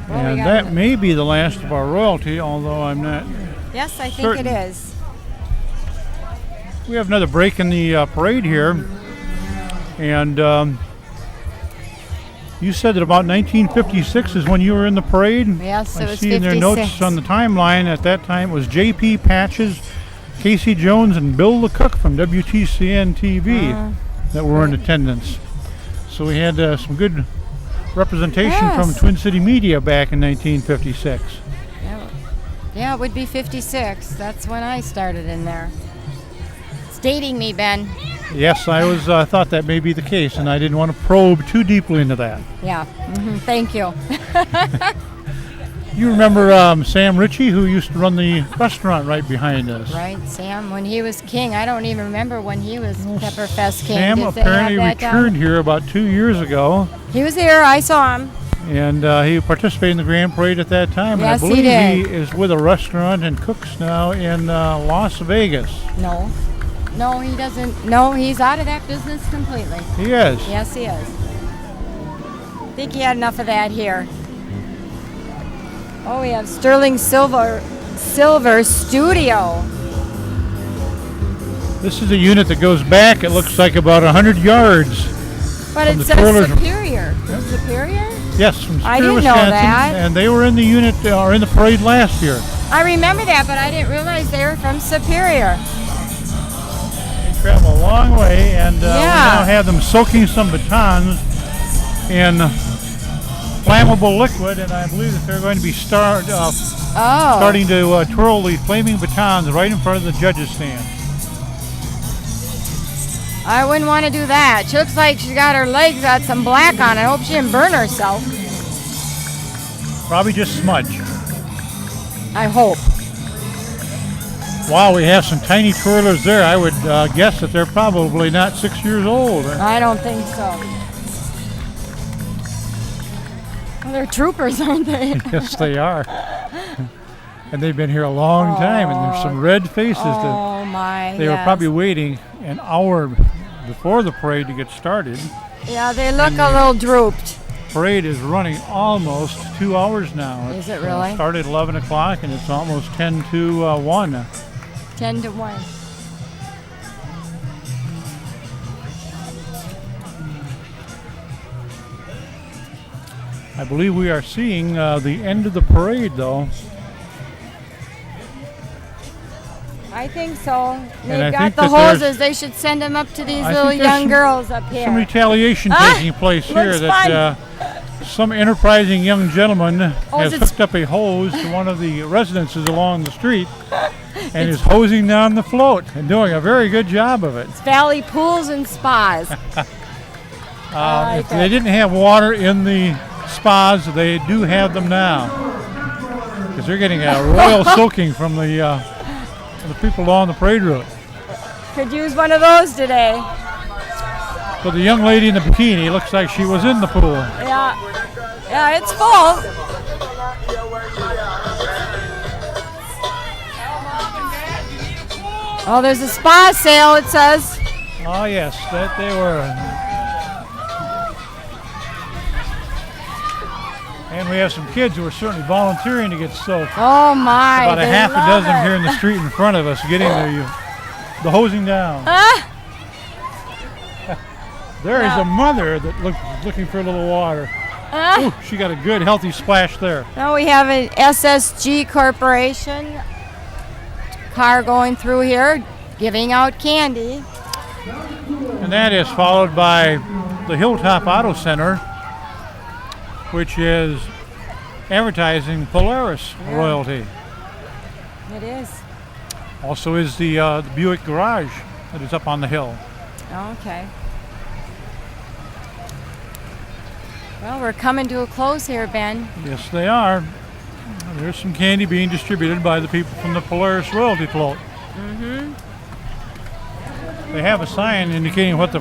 Well, we And got that an- may be the last of our royalty, although I'm not. Yes, I think certain. it is. We have another break in the parade here. And you said that about 1956 is when you were in the parade? Yes, it I was see in their 56. notes on the timeline at that time it was J.P. Patches, Casey Jones, and Bill the Cook from WTCN TV that were in attendance. So we had some good representation from Yes. Twin City Media back in 1956. Yeah, it would be 56. That's when I started in there. It's dating me, Ben. Yes, I was thought that may be the case, and I didn't want to probe too deeply into that. Yeah, thank you. You remember Sam Ritchie, who used to run the restaurant right behind us? Right, Sam, when he was king. I don't even remember when he was Pepperfest king. Sam Did they have apparently that down? returned here about 2 years ago, He was here. I saw him. and he participated in the Grand Parade at that time. Yes, and he I believe did. he is with a restaurant and cooks now in Las Vegas. No, he doesn't. No, he's out of that business completely. He is. Yes, he is. I think he had enough of that here. Oh, we have Sterling Silver Studio. This is a unit that goes back, it looks like about 100 yards. But From it the says twirlers- Superior. Superior? Yes, from I Superior, didn't know Wisconsin. that. And they were in the unit, or in the parade last year. I remember that, but I didn't realize they were from Superior. They travel a long way, and we Yeah. now have them soaking some batons in flammable liquid, and I believe that they're going to be starting to twirl the flaming batons right in front of the judges' stand. I wouldn't want to do that. She looks like she got her legs got some black on it. I hope she didn't burn herself. Probably just smudge. I hope. Wow, we have some tiny twirlers there. I would guess that they're probably not 6 years old. I don't think so. Well, they're troopers, aren't they? Yes, they are. And they've been here a long time, and there's some red faces. Oh my! They were probably waiting an hour before the parade to get started. Yeah, they look a little drooped. Parade is running almost 2 hours now. Is it really? Started at 11 o'clock, and it's almost 10 to 1. 10 to 1. I believe we are seeing the end of the parade, though. I think so. I They've got think the that there's- hoses. They should send them up to these I little think there's young some- girls up here. Some retaliation Ah, taking place here looks that some enterprising young gentleman has it's- hooked up a hose to one of the residences along the street and is hosing down the float and doing a very good job of it. Valley Pools and Spas. If they didn't have water in the spas, they do have them now because they're getting a royal soaking from the people along the parade route. Could use one of those today. But the young lady in the bikini looks like she was in the pool. Yeah. Yeah, it's full. Oh, there's a spa sale, it says. Oh yes, that they were. And we have some kids who are certainly volunteering to get soaked. Oh my. About a they half a love dozen it. here in the street in front of us getting the hosing down. Ah, There is a mother that looking for a little water. ah. Ooh, she got a good healthy splash there. Now we have an SSG Corporation car going through here, giving out candy. And that is followed by the Hilltop Auto Center, which is advertising Polaris royalty. It is. Also is the Buick Garage that is up on the hill. Okay. Well, we're coming to a close here, Ben. Yes, they are. There's some candy being distributed by the people from the Polaris royalty float. They have a sign indicating what the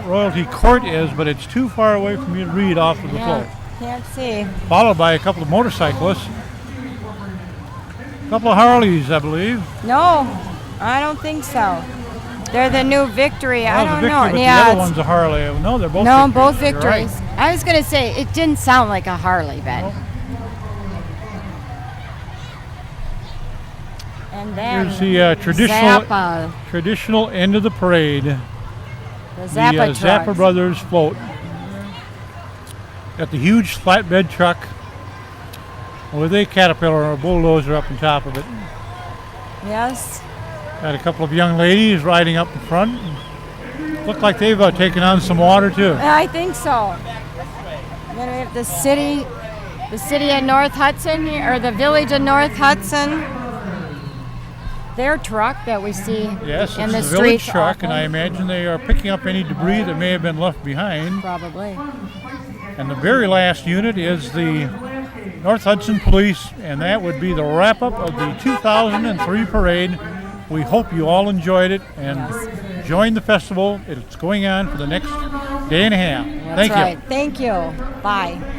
royalty court is, but it's too far away for me to read off of the float. Can't see. Followed by a couple of motorcyclists. A couple of Harleys, I believe. No, I don't think so. They're the new Victory. I Well, don't the Victory, know. but Yeah, the other it's- one's a Harley. No, they're both no, Victories. both You're right. Victories. I was gonna say it didn't sound like a Harley, Ben. Nope. And then Here's the traditional end of the parade. The The Zappa Zappa trucks. Brothers float. Got the huge flatbed truck with a Caterpillar or a bulldozer up on top of it. Yes. Got a couple of young ladies riding up in front. Look like they've taken on some water too. I think so. Then we have the city of North Hudson here, or the village of North Hudson. Their truck that we see Yes, in the it's a village streets truck, and often. I imagine they are picking up any debris that may have been left behind. Probably. And the very last unit is the North Hudson Police, and that would be the wrap-up of the 2003 parade. We hope you all enjoyed it and joined the festival. It's going on for the next day and a half. That's Thank you. right. Thank you. Bye.